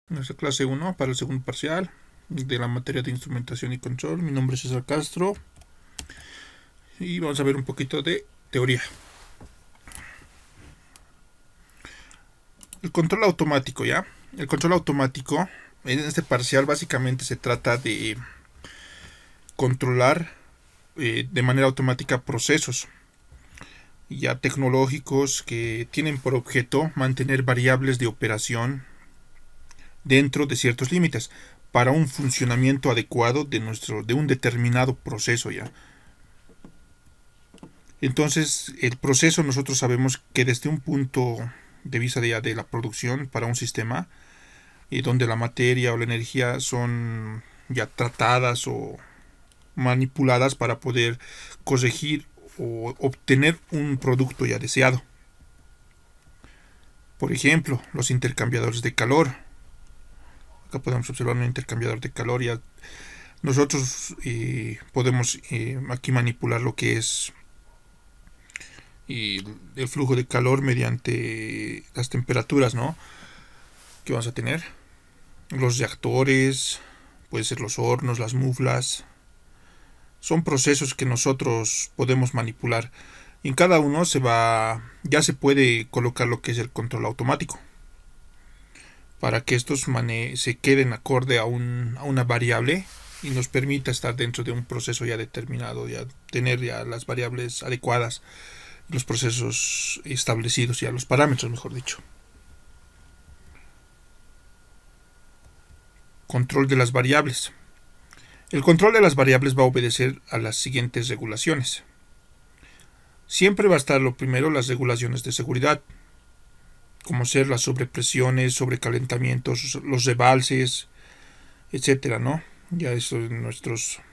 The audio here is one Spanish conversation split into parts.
Nuestra clase 1 para el segundo parcial de la materia de instrumentación y control. Mi nombre es César Castro y vamos a ver un poquito de teoría. El control automático, ¿ya? El control automático en este parcial básicamente se trata de controlar de manera automática procesos ya tecnológicos que tienen por objeto mantener variables de operación dentro de ciertos límites para un funcionamiento adecuado de un determinado proceso ya. Entonces, el proceso nosotros sabemos que desde un punto de vista de la producción para un sistema, donde la materia o la energía son ya tratadas o manipuladas para poder corregir o obtener un producto ya deseado. Por ejemplo, los intercambiadores de calor. Acá podemos observar un intercambiador de calor. Ya nosotros podemos aquí manipular lo que es el flujo de calor mediante las temperaturas, ¿no?, que vamos a tener. Los reactores, puede ser los hornos, las muflas. Son procesos que nosotros podemos manipular. Y en cada uno ya se puede colocar lo que es el control automático, para que estos se queden acorde a una variable y nos permita estar dentro de un proceso ya determinado, ya tener ya las variables adecuadas, los procesos establecidos, ya los parámetros, mejor dicho. Control de las variables. El control de las variables va a obedecer a las siguientes regulaciones. Siempre va a estar lo primero las regulaciones de seguridad, como ser las sobrepresiones, sobrecalentamientos, los rebalses, etcétera, ¿no? Ya eso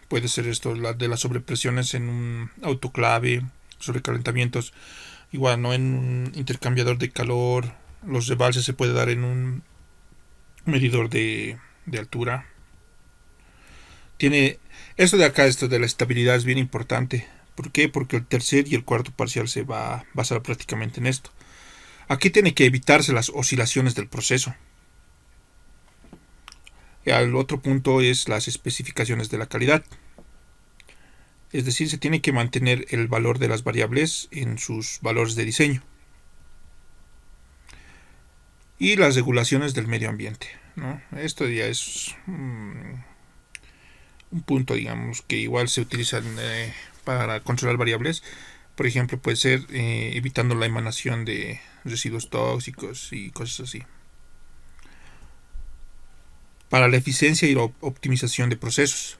puede ser esto, de las sobrepresiones en un autoclave, sobrecalentamientos, igual, ¿no?, en un intercambiador de calor. Los rebalses se puede dar en un medidor de altura. Tiene esto de acá, esto de la estabilidad es bien importante. ¿Por qué? Porque el tercer y el cuarto parcial se va a basar prácticamente en esto. Aquí tiene que evitarse las oscilaciones del proceso. El otro punto es las especificaciones de la calidad. Es decir, se tiene que mantener el valor de las variables en sus valores de diseño. Y las regulaciones del medio ambiente, ¿no? Esto ya es un punto, digamos, que igual se utilizan para controlar variables. Por ejemplo, puede ser evitando la emanación de residuos tóxicos y cosas así. Para la eficiencia y la optimización de procesos,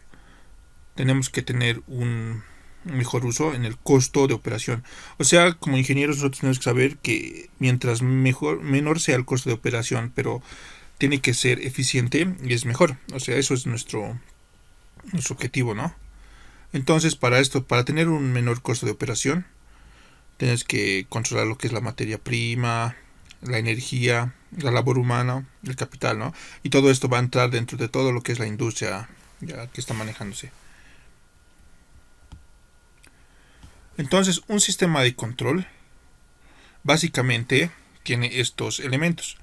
tenemos que tener un mejor uso en el costo de operación. O sea, como ingenieros nosotros tenemos que saber que mientras menor sea el costo de operación, pero tiene que ser eficiente y es mejor. O sea, eso es nuestro objetivo, ¿no? Entonces, para tener un menor costo de operación, tienes que controlar lo que es la materia prima, la energía, la labor humana, el capital, ¿no? Y todo esto va a entrar dentro de todo lo que es la industria ya que está manejándose. Entonces, un sistema de control básicamente tiene estos elementos,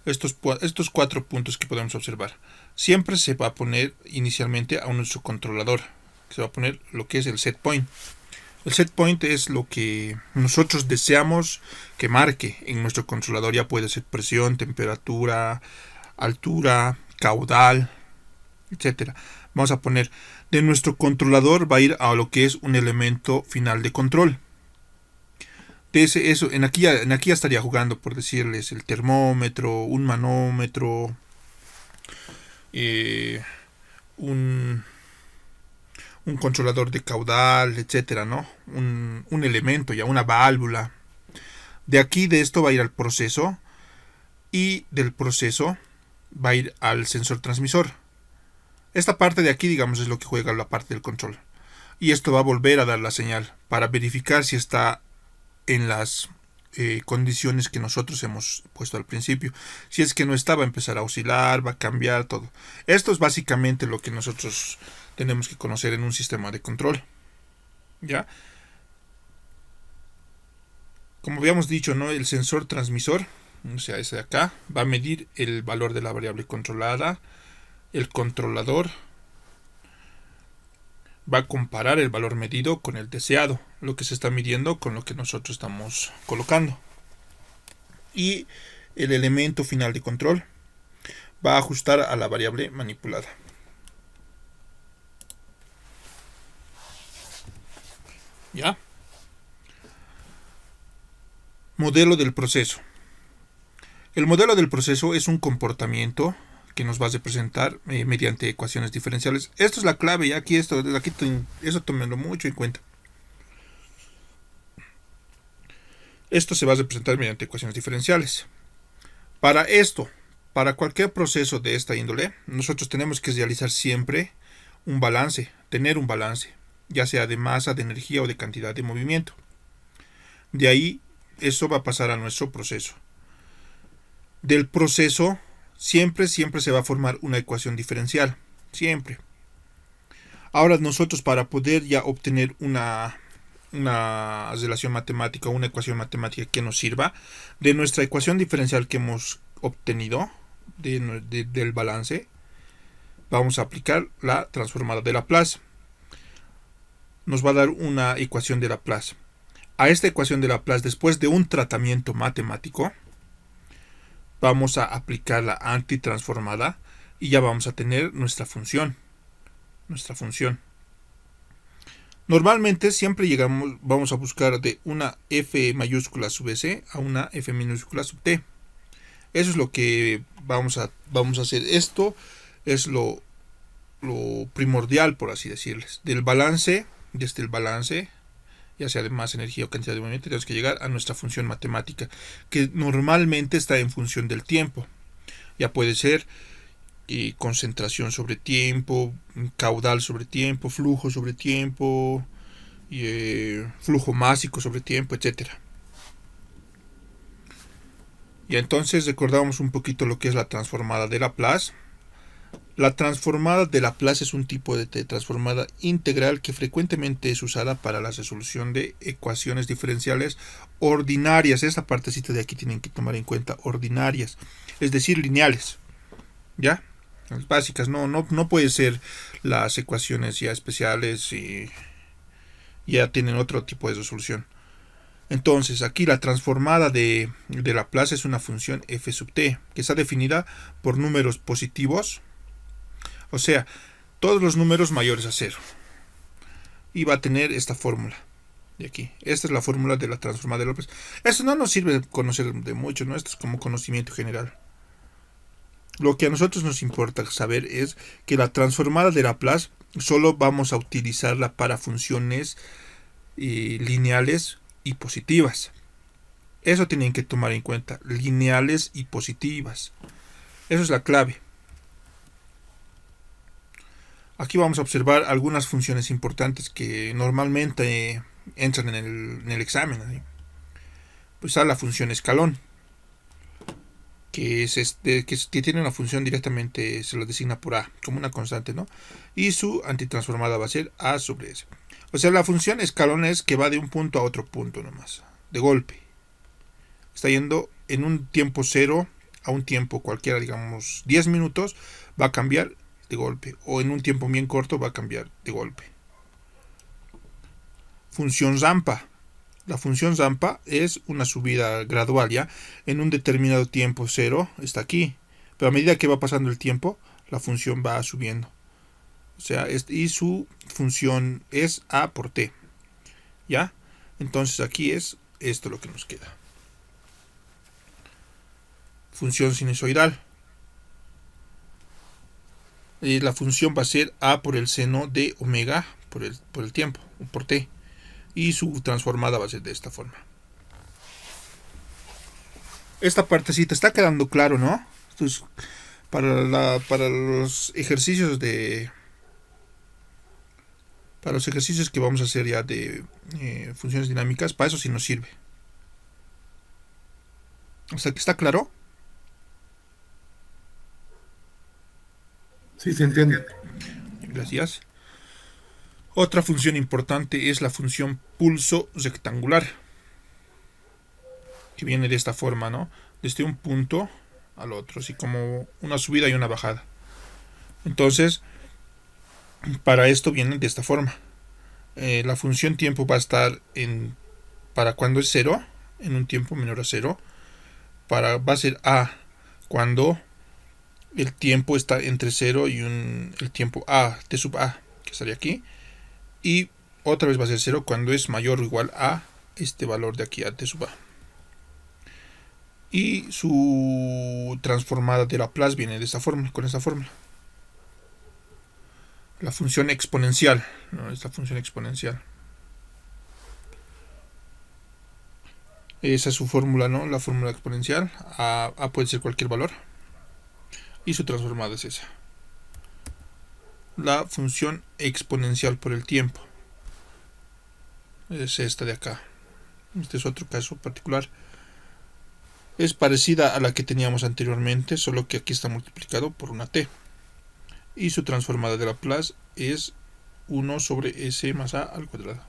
estos 4 puntos que podemos observar. Siempre se va a poner inicialmente a nuestro controlador, se va a poner lo que es el set point. El set point es lo que nosotros deseamos que marque en nuestro controlador. Ya puede ser presión, temperatura, altura, caudal, etcétera. Vamos a poner de nuestro controlador, va a ir a lo que es un elemento final de control. En aquí ya estaría jugando, por decirles, el termómetro, un manómetro, un controlador de caudal, etcétera, ¿no? Un elemento, ya una válvula. De aquí, de esto va a ir al proceso, y del proceso va a ir al sensor transmisor. Esta parte de aquí, digamos, es lo que juega la parte del control. Y esto va a volver a dar la señal para verificar si está en las condiciones que nosotros hemos puesto al principio. Si es que no está, va a empezar a oscilar, va a cambiar todo. Esto es básicamente lo que nosotros tenemos que conocer en un sistema de control. ¿Ya? Como habíamos dicho, ¿no?, el sensor transmisor o sea, ese de acá, va a medir el valor de la variable controlada. El controlador va a comparar el valor medido con el deseado, lo que se está midiendo con lo que nosotros estamos colocando. Y el elemento final de control va a ajustar a la variable manipulada. ¿Ya? Modelo del proceso. El modelo del proceso es un comportamiento que nos va a representar mediante ecuaciones diferenciales. Esto es la clave, ya aquí eso tómenlo mucho en cuenta. Esto se va a representar mediante ecuaciones diferenciales. Para esto, para cualquier proceso de esta índole, nosotros tenemos que realizar siempre un balance, tener un balance, ya sea de masa, de energía o de cantidad de movimiento. De ahí, eso va a pasar a nuestro proceso. Del proceso, siempre se va a formar una ecuación diferencial, siempre. Ahora nosotros, para poder ya obtener una relación matemática, una ecuación matemática que nos sirva, de nuestra ecuación diferencial que hemos obtenido del balance, vamos a aplicar la transformada de Laplace. Nos va a dar una ecuación de Laplace. A esta ecuación de Laplace, después de un tratamiento matemático, vamos a aplicar la antitransformada y ya vamos a tener nuestra función. Normalmente siempre vamos a buscar de una f mayúscula sub s a una f minúscula sub t. Eso es lo que vamos a hacer. Esto es lo primordial, por así decirles. Del balance, desde el balance, ya sea de masa, energía o cantidad de movimiento, tenemos que llegar a nuestra función matemática, que normalmente está en función del tiempo. Ya puede ser concentración sobre tiempo, caudal sobre tiempo, flujo sobre tiempo, flujo másico sobre tiempo, etcétera. Y entonces recordamos un poquito lo que es la transformada de Laplace. La transformada de Laplace es un tipo de transformada integral que frecuentemente es usada para la resolución de ecuaciones diferenciales ordinarias. Esta partecita de aquí tienen que tomar en cuenta, ordinarias, es decir, lineales. ¿Ya? Las básicas, no puede ser las ecuaciones ya especiales y ya tienen otro tipo de resolución. Entonces, aquí la transformada de Laplace es una función f sub t, que está definida por números positivos, o sea, todos los números mayores a 0. Y va a tener esta fórmula de aquí. Esta es la fórmula de la transformada de Laplace. Esto no nos sirve conocer de mucho, ¿no? Esto es como conocimiento general. Lo que a nosotros nos importa saber es que la transformada de Laplace solo vamos a utilizarla para funciones lineales y positivas. Eso tienen que tomar en cuenta, lineales y positivas. Eso es la clave. Aquí vamos a observar algunas funciones importantes que normalmente entran en el examen, ¿sí? Pues está la función escalón, que tiene una función directamente, se lo designa por a, como una constante, ¿no? Y su antitransformada va a ser a sobre s. O sea, la función escalón es que va de un punto a otro punto nomás, de golpe. Está yendo en un tiempo cero a un tiempo cualquiera, digamos 10 minutos, va a cambiar de golpe, o en un tiempo bien corto va a cambiar de golpe. Función rampa. La función rampa es una subida gradual, ya en un determinado tiempo cero está aquí, pero a medida que va pasando el tiempo la función va subiendo, o sea, y su función es a por t, ya. Entonces aquí es esto lo que nos queda. Función sinusoidal. La función va a ser a por el seno de omega por el tiempo, por t, y su transformada va a ser de esta forma. Esta partecita está quedando claro, ¿no? Entonces, para los ejercicios que vamos a hacer ya de funciones dinámicas, para eso sí nos sirve. ¿Hasta que está claro? Sí, se entiende. Gracias. Otra función importante es la función pulso rectangular, que viene de esta forma, ¿no? desde un punto al otro, así como una subida y una bajada. Entonces, para esto viene de esta forma. La función tiempo va a estar para cuando es 0, en un tiempo menor a 0. Va a ser A cuando el tiempo está entre 0 y el tiempo A, t sub A, que estaría aquí. Y otra vez va a ser 0 cuando es mayor o igual a este valor de aquí, a t sub A. Y su transformada de Laplace viene de esta forma, con esta fórmula. La función exponencial, ¿no? Esta función exponencial. Esa es su fórmula, ¿no? La fórmula exponencial. A puede ser cualquier valor. Y su transformada es esa. La función exponencial por el tiempo. Es esta de acá. Este es otro caso particular. Es parecida a la que teníamos anteriormente, solo que aquí está multiplicado por una t. Y su transformada de Laplace es 1 sobre s más a al cuadrado.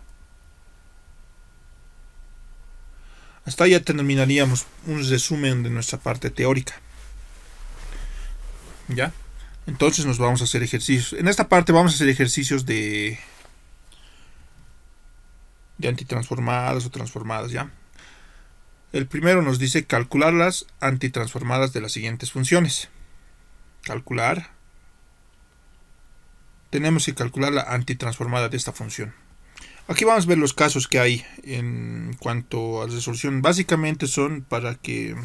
Hasta ahí ya terminaríamos un resumen de nuestra parte teórica. ¿Ya? Entonces nos vamos a hacer ejercicios. En esta parte vamos a hacer ejercicios de antitransformadas o transformadas, ¿ya? El primero nos dice calcular las antitransformadas de las siguientes funciones. Calcular. Tenemos que calcular la antitransformada de esta función. Aquí vamos a ver los casos que hay en cuanto a la resolución. Básicamente son para que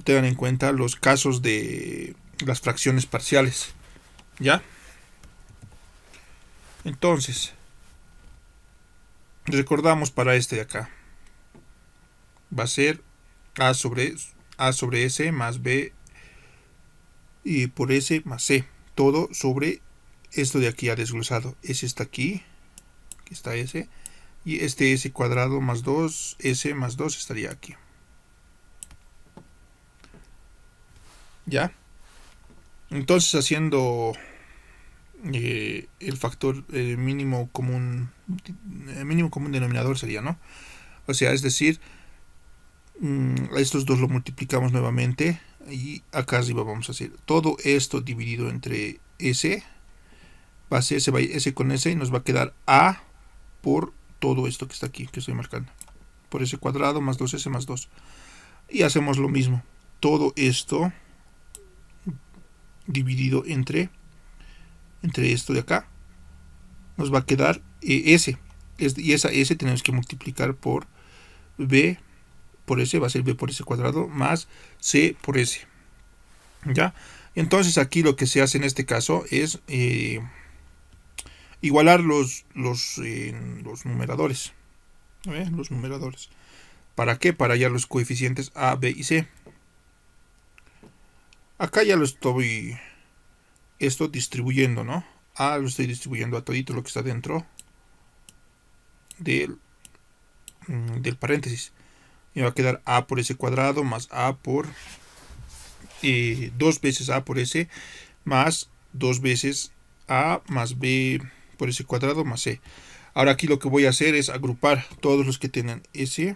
tengan en cuenta los casos de las fracciones parciales. ¿Ya? Entonces, recordamos para este de acá. Va a ser a sobre s más b y por s más c. Todo sobre esto de aquí ya desglosado. S está aquí. Aquí está s. Y este s cuadrado más 2, s más 2 estaría aquí. ¿Ya? Entonces haciendo el factor mínimo común denominador sería, ¿no? O sea, es decir, estos dos lo multiplicamos nuevamente y acá arriba vamos a hacer todo esto dividido entre s. Va a ser s con s y nos va a quedar a por todo esto que está aquí, que estoy marcando. Por s cuadrado más 2s más 2. Y hacemos lo mismo. Todo esto dividido entre esto de acá. Nos va a quedar s. Y esa s tenemos que multiplicar por b por s. Va a ser b por s cuadrado más c por s. ¿Ya? Entonces aquí lo que se hace en este caso es igualar los numeradores. Los numeradores. ¿Para qué? Para hallar los coeficientes a, b y c. Acá ya lo estoy distribuyendo, ¿no? A lo estoy distribuyendo a todito lo que está dentro del paréntesis. Me va a quedar a por s cuadrado más a por 2 veces a por s más 2 veces a más b por s cuadrado más c. Ahora aquí lo que voy a hacer es agrupar todos los que tengan s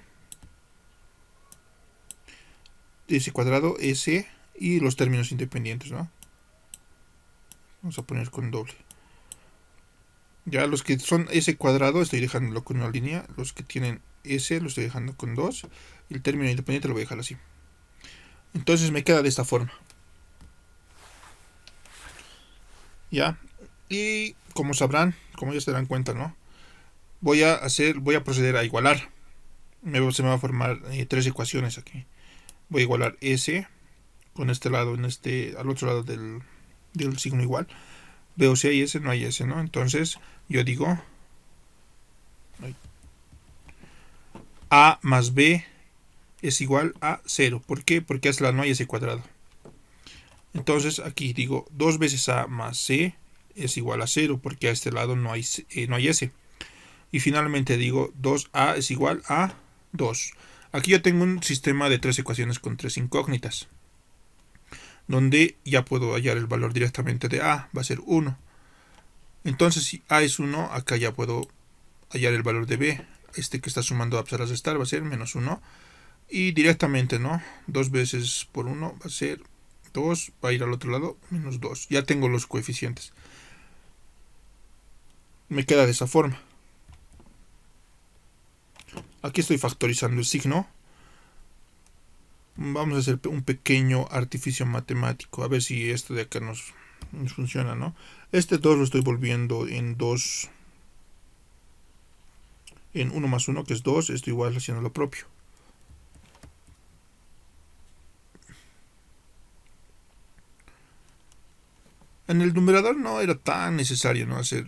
cuadrado, s y los términos independientes, ¿no? Vamos a poner con doble. Ya los que son s cuadrado estoy dejándolo con una línea. Los que tienen s lo estoy dejando con 2. Y el término independiente lo voy a dejar así. Entonces me queda de esta forma. Ya. Y como sabrán, como ya se darán cuenta, ¿no? Voy a proceder a igualar. Se me va a formar 3 ecuaciones aquí. Voy a igualar s con este lado, al otro lado del signo igual. Veo si hay s, no hay s, ¿no? Entonces yo digo a más b es igual a 0. ¿Por qué? Porque a este lado no hay s cuadrado. Entonces aquí digo 2 veces a más c es igual a 0 porque a este lado no hay s. Y finalmente digo 2a es igual a 2. Aquí yo tengo un sistema de 3 ecuaciones con 3 incógnitas, donde ya puedo hallar el valor directamente de a, va a ser 1. Entonces si a es 1, acá ya puedo hallar el valor de b. Este que está sumando a restar va a ser menos 1 Y directamente, ¿no? 2 veces por 1 va a ser 2, va a ir al otro lado, menos 2. Ya tengo los coeficientes. Me queda de esa forma. Aquí estoy factorizando el signo. Vamos a hacer un pequeño artificio matemático. A ver si esto de acá nos funciona, ¿no? Este 2 lo estoy volviendo en 2. En 1 más 1, que es 2. Esto igual haciendo lo propio. En el numerador no era tan necesario, ¿no? Hacer...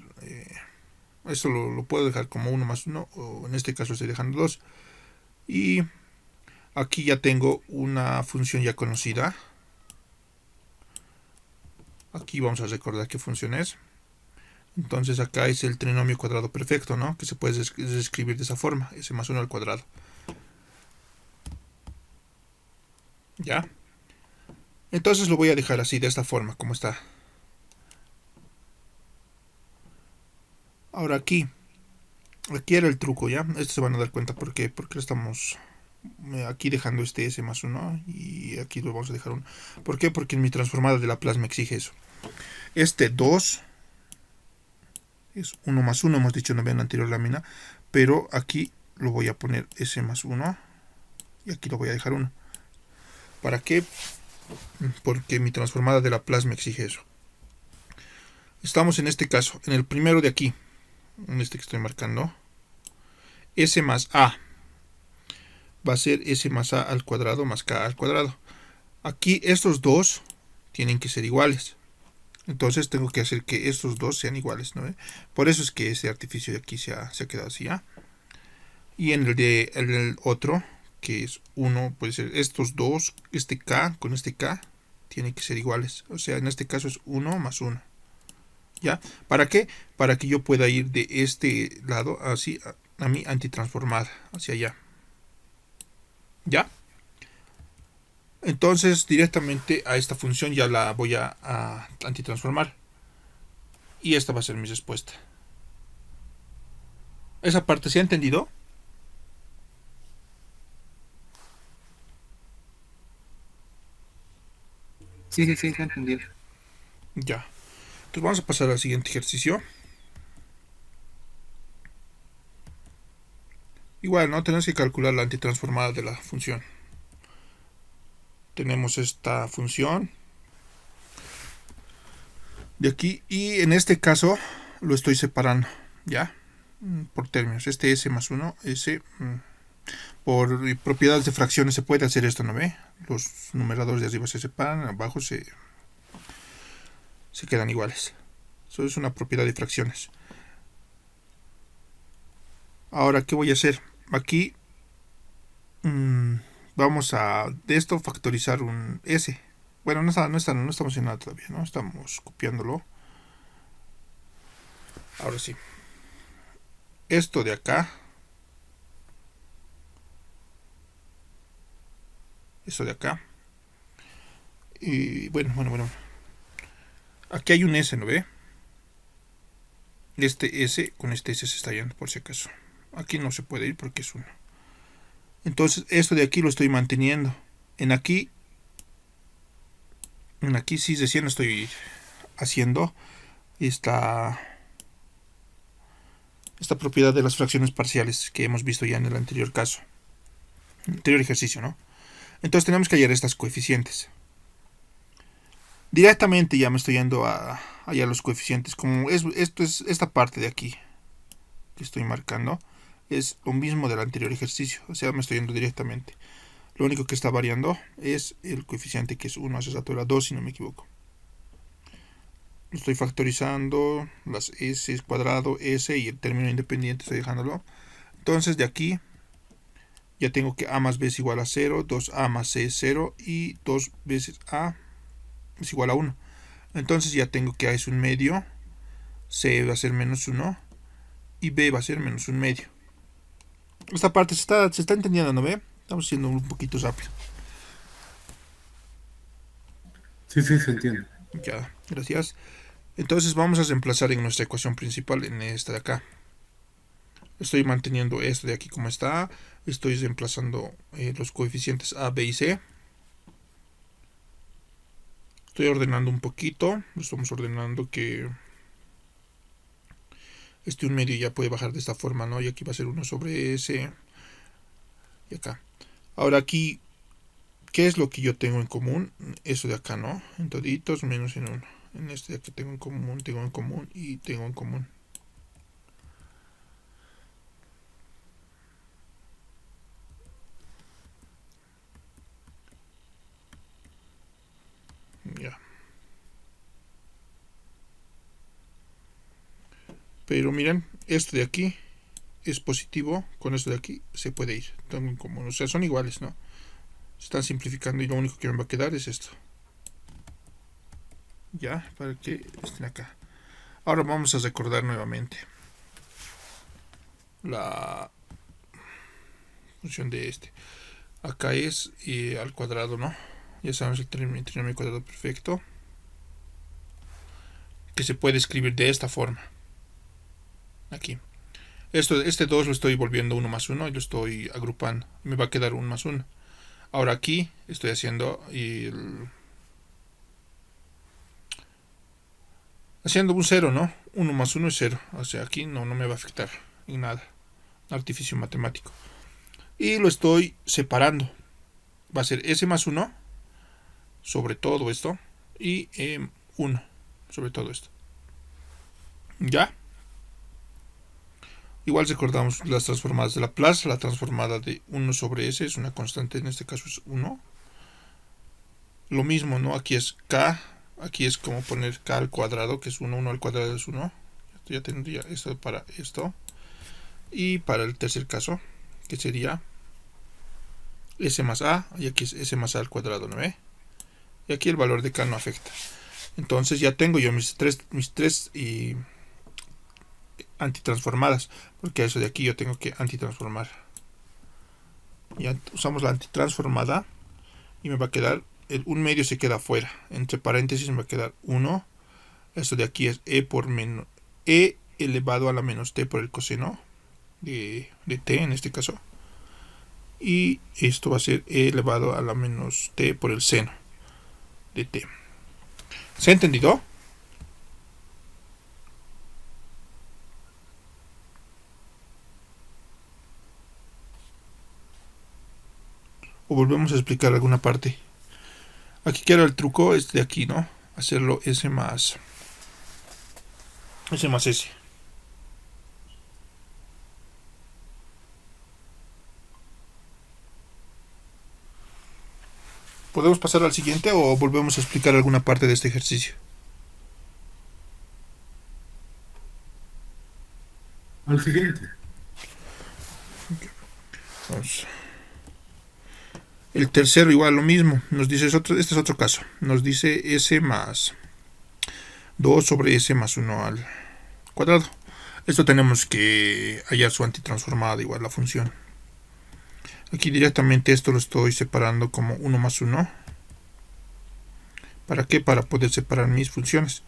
Esto lo puedo dejar como 1 más 1. O en este caso estoy dejando 2. Y aquí ya tengo una función ya conocida. Aquí vamos a recordar qué función es. Entonces acá es el trinomio cuadrado perfecto, ¿no? Que se puede escribir de esa forma. S más 1 al cuadrado. ¿Ya? Entonces lo voy a dejar así, de esta forma, como está. Ahora aquí era el truco, ¿ya? Esto se van a dar cuenta por qué. Porque estamos aquí dejando este S más 1 y aquí lo vamos a dejar 1. ¿Por qué? Porque en mi transformada de Laplace me exige eso. Este 2 es 1 más 1, hemos dicho en la anterior lámina, pero aquí lo voy a poner S más 1 y aquí lo voy a dejar 1. ¿Para qué? Porque mi transformada de Laplace me exige eso. Estamos en este caso, en el primero de aquí, en este que estoy marcando, S más A va a ser S más A al cuadrado más K al cuadrado. Aquí estos dos tienen que ser iguales. Entonces tengo que hacer que estos dos sean iguales, ¿no? Por eso es que ese artificio de aquí se ha quedado así, ¿ya? Y en el otro, que es 1, puede ser estos dos, este K con este K, tienen que ser iguales. O sea, en este caso es 1 más 1. ¿Ya? ¿Para qué? Para que yo pueda ir de este lado así a mi antitransformada, hacia allá. ¿Ya? Entonces directamente a esta función ya la voy a antitransformar. Y esta va a ser mi respuesta. ¿Esa parte se ha entendido? Sí, se ha entendido. Ya. Entonces vamos a pasar al siguiente ejercicio. Igual, ¿no? Tenemos que calcular la antitransformada de la función. Tenemos esta función de aquí y en este caso lo estoy separando, ¿ya? Por términos. Este S más 1, S... Por propiedades de fracciones se puede hacer esto, ¿no ve? Los numeradores de arriba se separan, abajo se quedan iguales. Eso es una propiedad de fracciones. Ahora, ¿qué voy a hacer? Aquí vamos a de esto factorizar un S. Bueno, no estamos haciendo nada todavía, ¿no? Estamos copiándolo. Ahora sí. Esto de acá. Esto de acá. Y bueno. Aquí hay un S, ¿no ve? Este S con este S se está yendo, por si acaso. Aquí no se puede ir porque es 1. Entonces esto de aquí lo estoy manteniendo. En aquí sí recién estoy haciendo esta propiedad de las fracciones parciales que hemos visto ya en el anterior caso. En el anterior ejercicio, ¿no? Entonces tenemos que hallar estas coeficientes. Directamente ya me estoy yendo a hallar los coeficientes. Como esto es esta parte de aquí que estoy marcando, es lo mismo del anterior ejercicio. O sea, me estoy yendo directamente. Lo único que está variando es el coeficiente, que es 1 a esa 2, si no me equivoco. Lo estoy factorizando, las s cuadrado, s y el término independiente estoy dejándolo. Entonces de aquí ya tengo que a más b es igual a 0, 2a más c es 0 y 2 veces a es igual a 1. Entonces ya tengo que a es un medio, c va a ser menos 1 y b va a ser menos un medio. Esta parte se está entendiendo, ¿no ve? Estamos haciendo un poquito rápido. Sí, se entiende. Ya, gracias. Entonces vamos a reemplazar en nuestra ecuación principal en esta de acá. Estoy manteniendo esto de aquí como está. Estoy reemplazando los coeficientes A, B y C. Estoy ordenando un poquito. Estamos ordenando que un medio ya puede bajar de esta forma, ¿no? Y aquí va a ser 1 sobre S. Y acá. Ahora aquí, ¿qué es lo que yo tengo en común? Eso de acá, ¿no? En toditos menos en 1. En este de aquí tengo en común y tengo en común. Ya. Pero miren, esto de aquí es positivo, con esto de aquí se puede ir. Tengo en común, o sea, son iguales, ¿no? Se están simplificando y lo único que me va a quedar es esto. Ya, para que estén acá. Ahora vamos a recordar nuevamente la función de este. Acá es al cuadrado, ¿no? Ya sabemos el trinomio cuadrado perfecto, que se puede escribir de esta forma. Aquí. Este 2 lo estoy volviendo 1 más 1 y lo estoy agrupando. Me va a quedar 1 más 1. Ahora aquí estoy haciendo un 0, ¿no? 1 más 1 es 0. O sea, aquí no me va a afectar en nada. Artificio matemático. Y lo estoy separando. Va a ser S más 1 sobre todo esto. Y 1 sobre todo esto. ¿Ya? Igual recordamos las transformadas de Laplace. La transformada de 1 sobre S es una constante, en este caso es 1. Lo mismo, ¿no? Aquí es K. Aquí es como poner K al cuadrado, que es 1. 1 al cuadrado es 1. Ya tendría esto para esto. Y para el tercer caso, que sería S más A. Y aquí es S más A al cuadrado, ¿no ve? Y aquí el valor de K no afecta. Entonces ya tengo yo mis tres antitransformadas, porque a eso de aquí yo tengo que antitransformar. Ya usamos la antitransformada y me va a quedar un medio se queda afuera. Entre paréntesis me va a quedar 1. Esto de aquí es E elevado a la menos t por el coseno de t en este caso. Y esto va a ser E elevado a la menos t por el seno de t. ¿Se ha entendido? O volvemos a explicar alguna parte. Aquí quiero el truco es de aquí, ¿no? Hacerlo S más S. ¿Podemos pasar al siguiente o volvemos a explicar alguna parte de este ejercicio? Al siguiente. Vamos. El tercero igual lo mismo. Nos dice, este es otro caso. Nos dice S más 2 sobre S más 1 al cuadrado. Esto tenemos que hallar su antitransformada, igual la función. Aquí directamente esto lo estoy separando como 1 más 1. ¿Para qué? Para poder separar mis funciones.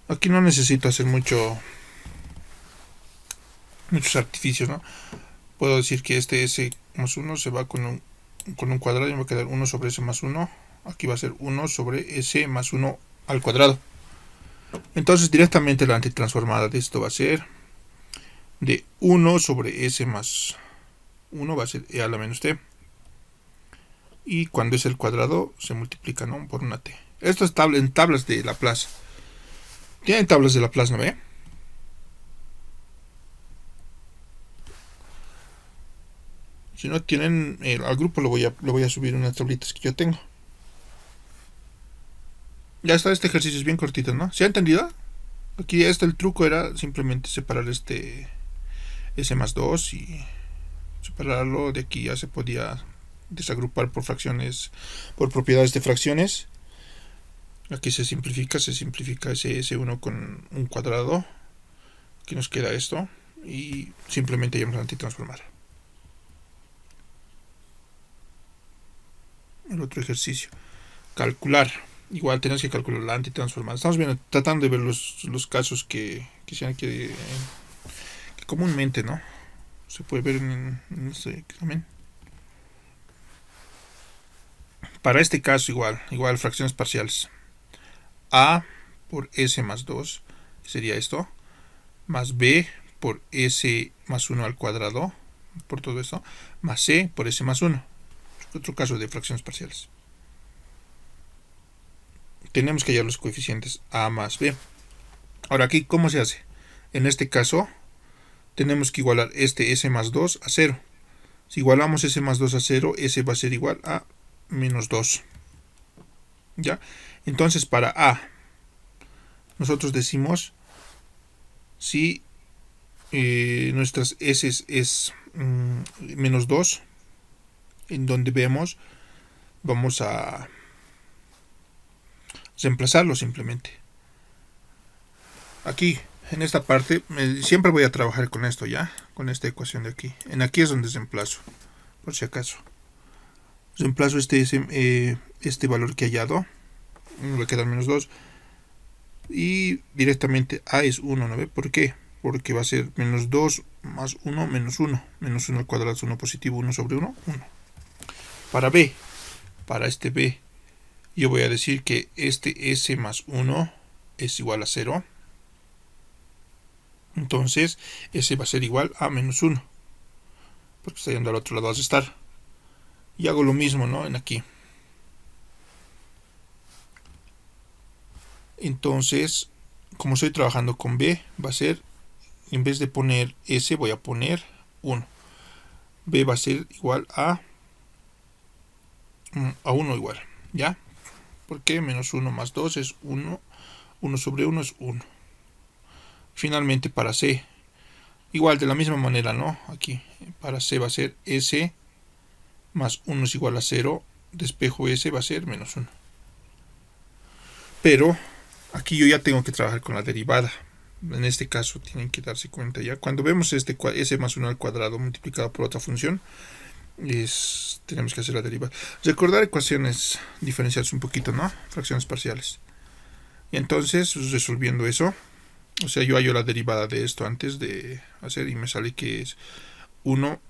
Aquí no necesito hacer muchos artificios, ¿no? Puedo decir que este S más 1 se va con un cuadrado y me va a quedar 1 sobre S más 1. Aquí va a ser 1 sobre S más 1 al cuadrado. Entonces directamente la antitransformada de esto va a ser de 1 sobre S más 1 va a ser E a la menos t. Y cuando es el cuadrado se multiplica, ¿no?, por una t. Esto es en tablas de Laplace. Tienen tablas de Laplace, ¿no ve? Si no tienen, al grupo lo voy a subir unas tablitas que yo tengo. Ya está, este ejercicio es bien cortito, ¿no? ¿Se ha entendido? Aquí el truco era simplemente separar S más 2 y separarlo. De aquí ya se podía desagrupar por fracciones, por propiedades de fracciones. Aquí se simplifica ese S1 con un cuadrado. Aquí nos queda esto y simplemente vamos a antitransformar. El otro ejercicio, calcular. Igual tenemos que calcular la antitransformada. Estamos tratando de ver los casos que comúnmente, ¿no? Se puede ver en este examen. Para este caso igual fracciones parciales. A por S más 2, sería esto, más B por S más 1 al cuadrado, por todo esto, más C por S más 1. Otro caso de fracciones parciales. Tenemos que hallar los coeficientes A más B. Ahora aquí, ¿cómo se hace? En este caso, tenemos que igualar este S más 2 a 0. Si igualamos S más 2 a 0, S va a ser igual a menos 2. ¿Ya? Entonces, para A, nosotros decimos si nuestras S es menos 2, en donde vemos, vamos a reemplazarlo simplemente. Aquí, en esta parte, siempre voy a trabajar con esto, ¿ya? Con esta ecuación de aquí. En aquí es donde reemplazo, por si acaso. Reemplazo este valor que he hallado. Me va a quedar menos 2. Y directamente A es 1, ¿no ve? ¿Por qué? Porque va a ser menos 2 más 1 menos 1. Menos 1 al cuadrado es 1 positivo, 1 sobre 1, 1. Para B, para este B, yo voy a decir que este S más 1 es igual a 0. Entonces, S va a ser igual a menos 1. Porque está yendo al otro lado a restar. Y hago lo mismo, ¿no? En aquí. Entonces, como estoy trabajando con B, va a ser, en vez de poner S, voy a poner 1. B va a ser igual a 1 igual, ¿ya? Porque menos 1 más 2 es 1. 1 sobre 1 es 1. Finalmente para C, igual de la misma manera, ¿no? Aquí, para C va a ser S más 1 es igual a 0. Despejo S va a ser menos 1. Pero aquí yo ya tengo que trabajar con la derivada. En este caso tienen que darse cuenta ya. Cuando vemos S más 1 al cuadrado multiplicado por otra función, tenemos que hacer la derivada. Recordar ecuaciones diferenciales un poquito, ¿no? Fracciones parciales. Y entonces, resolviendo eso, o sea, yo hallo la derivada de esto antes de hacer y me sale que es 1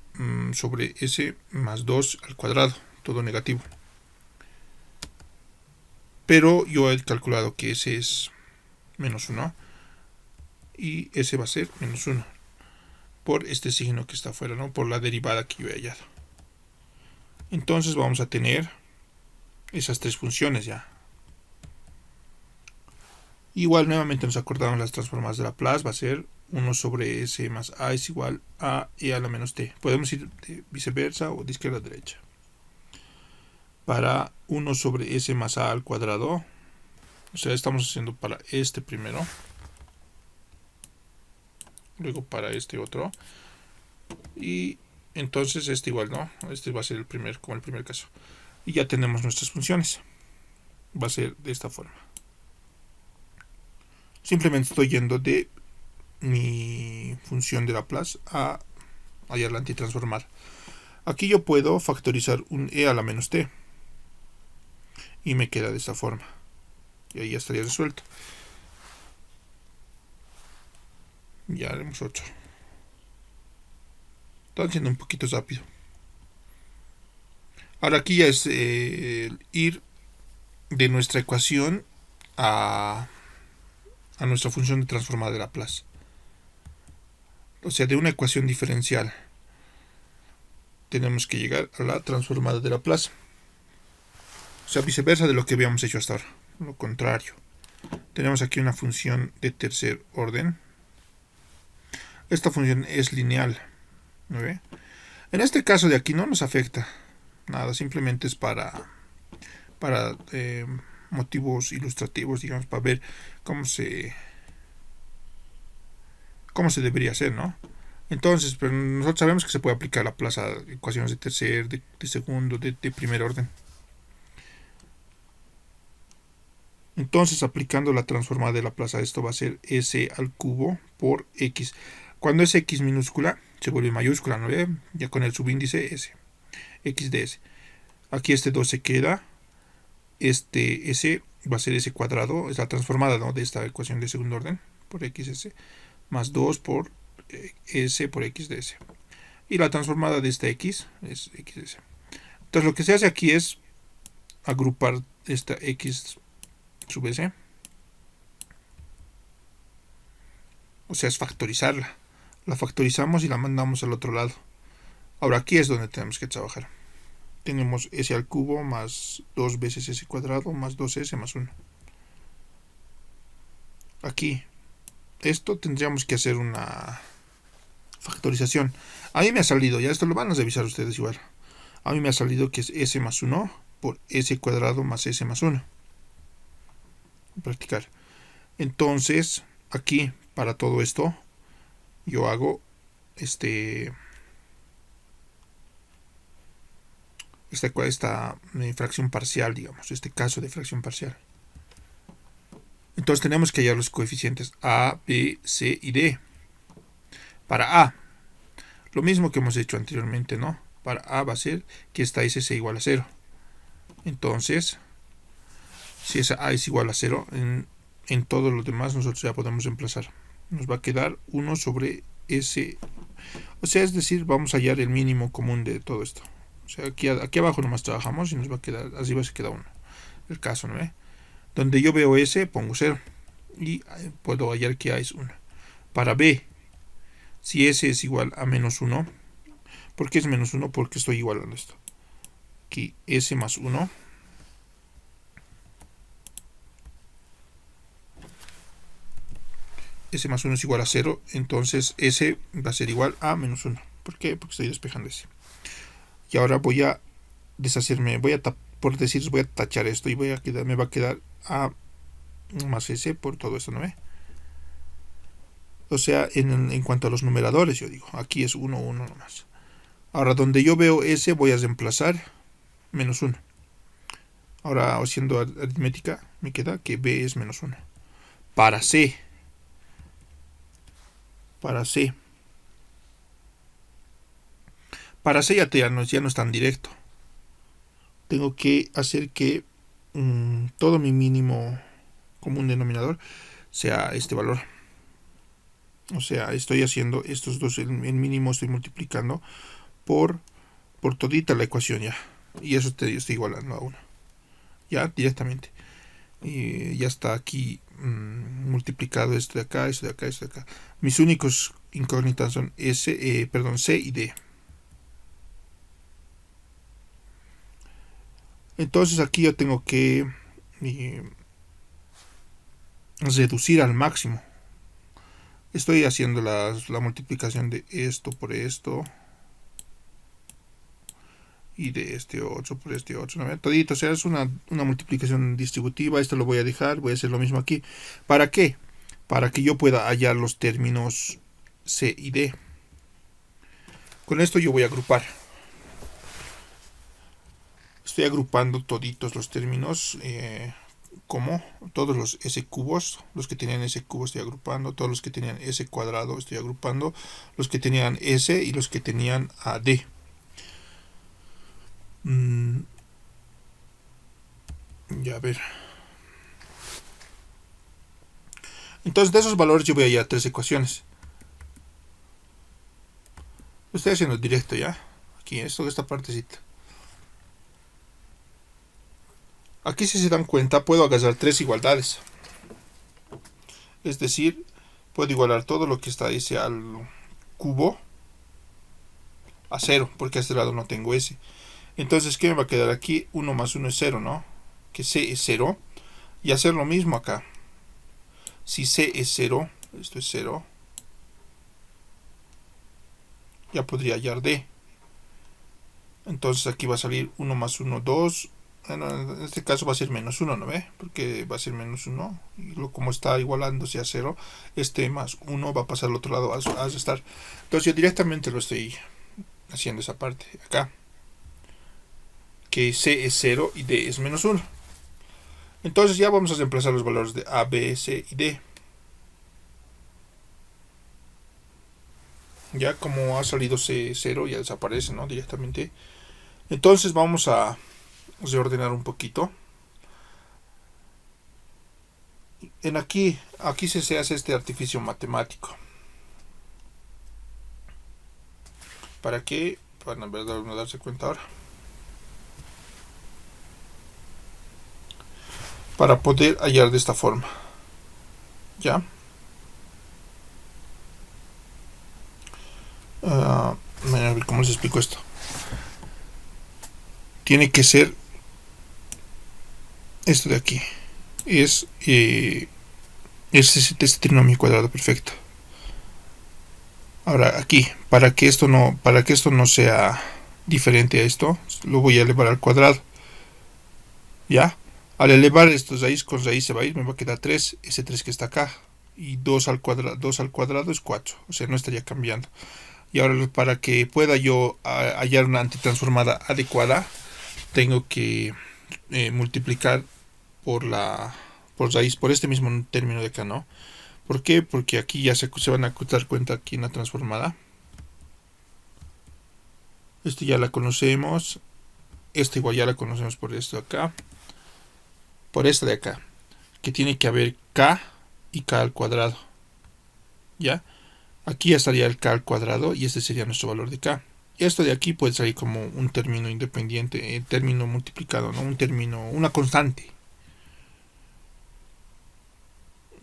sobre S más 2 al cuadrado, todo negativo. Pero yo he calculado que S es menos 1 y S va a ser menos 1 por este signo que está afuera, ¿no? Por la derivada que yo he hallado. Entonces vamos a tener esas tres funciones ya. Igual nuevamente nos acordamos las transformadas de Laplace, va a ser 1 sobre S más A es igual a E a la menos T. Podemos ir de viceversa o de izquierda a derecha. Para 1 sobre S más A al cuadrado, o sea, estamos haciendo para este primero, luego para este otro, y entonces este igual, ¿no? Este va a ser como el primer caso. Y ya tenemos nuestras funciones. Va a ser de esta forma. Simplemente estoy yendo de mi función de Laplace a hallar la antitransformar. Aquí yo puedo factorizar un E a la menos T. Y me queda de esta forma. Y ahí ya estaría resuelto. Ya haremos otro. Está haciendo un poquito rápido. Ahora aquí ya es ir de nuestra ecuación a nuestra función de transformada de Laplace. O sea, de una ecuación diferencial tenemos que llegar a la transformada de Laplace. O sea, viceversa de lo que habíamos hecho hasta ahora. Lo contrario. Tenemos aquí una función de tercer orden. Esta función es lineal, ¿no ve? En este caso de aquí no nos afecta nada, simplemente es para motivos ilustrativos, digamos, para ver cómo se debería hacer, ¿no? Entonces, pero nosotros sabemos que se puede aplicar Laplace a ecuaciones de tercer, de segundo, de primer orden. Entonces, aplicando la transformada de Laplace a esto va a ser S al cubo por X. Cuando es X minúscula, se vuelve mayúscula, ¿no ve? Ya con el subíndice S. X de S. Aquí este 2 se queda. Este S va a ser S cuadrado. Es la transformada, ¿no?, de esta ecuación de segundo orden. Por XS. Más 2 por S por X de S. Y la transformada de esta X es X de S. Entonces lo que se hace aquí es agrupar esta X sub S. O sea, es factorizarla. La factorizamos y la mandamos al otro lado. Ahora aquí es donde tenemos que trabajar. Tenemos S al cubo más 2 veces S cuadrado más 2S más 1. Aquí, esto tendríamos que hacer una factorización. A mí me ha salido, ya esto lo van a revisar ustedes igual. A mí me ha salido que es S más 1 por S cuadrado más S más 1. Practicar. Entonces, aquí, para todo esto, yo hago esta fracción parcial, digamos, este caso de fracción parcial. Entonces tenemos que hallar los coeficientes A, B, C y D. Para A, lo mismo que hemos hecho anteriormente, ¿no? Para A va a ser que esta S sea igual a 0. Entonces, si esa A es igual a 0, en todo lo demás nosotros ya podemos reemplazar. Nos va a quedar 1 sobre S. O sea, es decir, vamos a hallar el mínimo común de todo esto. O sea, aquí abajo nomás trabajamos y nos va a quedar, arriba se queda 1. El caso, ¿no ve? Donde yo veo S, pongo 0. Y puedo hallar que A es 1. Para B, si S es igual a menos 1, ¿por qué es menos 1? Porque estoy igualando esto. Aquí S más 1. S más 1 es igual a 0, entonces S va a ser igual a menos 1. ¿Por qué? Porque estoy despejando S. Y ahora voy a deshacerme, por decir, voy a tachar esto y me va a quedar A más S por todo esto, ¿no ve? O sea, en cuanto a los numeradores, yo digo, aquí es 1, 1 nomás. Ahora, donde yo veo S, voy a reemplazar menos 1. Ahora, haciendo aritmética, me queda que B es menos 1. Para C, para C ya no es tan directo. Tengo que hacer que todo mi mínimo común denominador sea este valor. O sea, estoy haciendo estos dos, el mínimo estoy multiplicando por todita la ecuación ya. Y eso estoy igualando a 1. Ya, directamente. Y ya está aquí multiplicado esto de acá, esto de acá, esto de acá. Mis únicos incógnitas son C y D. Entonces aquí yo tengo que reducir al máximo. Estoy haciendo la multiplicación de esto por esto y de este otro por este otro, ¿no? Todito, o sea, es una multiplicación distributiva. Esto lo voy a dejar, voy a hacer lo mismo aquí. ¿Para qué? Para que yo pueda hallar los términos C y D. Con esto yo voy a agrupar. Estoy agrupando toditos los términos, como todos los S cubos, los que tenían S cubo estoy agrupando, todos los que tenían S cuadrado estoy agrupando, los que tenían S y los que tenían AD. Ya a ver. Entonces de esos valores yo voy a hallar 3 ecuaciones. Lo estoy haciendo directo ya. Aquí, esta partecita. Aquí, si se dan cuenta, puedo agarrar 3 igualdades. Es decir, puedo igualar todo lo que está S al cubo a 0, porque a este lado no tengo S. Entonces, ¿qué me va a quedar aquí? 1 más 1 es 0, ¿no? Que C es 0. Y hacer lo mismo acá. Si C es 0, esto es 0, ya podría hallar D. Entonces aquí va a salir 1 más 1, 2. Bueno, en este caso va a ser menos 1, ¿no ve? Porque va a ser menos 1. Y como está igualándose a 0, este más 1 va a pasar al otro lado a restar. Entonces yo directamente lo estoy haciendo esa parte acá. Que C es 0 y D es menos 1. Entonces ya vamos a reemplazar los valores de A, B, C y D. Ya como ha salido C0 ya desaparece, ¿no? Directamente. Entonces vamos a reordenar un poquito. Aquí se hace este artificio matemático. ¿Para qué? Para en verdad no darse cuenta ahora. Para poder hallar de esta forma. ¿Ya? A ver cómo les explico esto. Tiene que ser esto de aquí. Es este trinomio cuadrado perfecto. Ahora aquí, para que esto no sea diferente a esto, lo voy a elevar al cuadrado. ¿Ya? Al elevar estos raíz con raíz se va a ir, me va a quedar 3, ese 3 que está acá. Y 2 al cuadrado es 4, o sea, no estaría cambiando. Y ahora para que pueda yo hallar una antitransformada adecuada, tengo que multiplicar por raíz, por este mismo término de acá, ¿no? ¿Por qué? Porque aquí ya se van a dar cuenta aquí en la transformada. Esto ya la conocemos. Esta igual ya la conocemos por esto de acá. Por esta de acá. Que tiene que haber k y k al cuadrado. ¿Ya? Aquí ya estaría el k al cuadrado y este sería nuestro valor de k. Esto de aquí puede salir como un término independiente, término multiplicado, ¿no? Un término, una constante.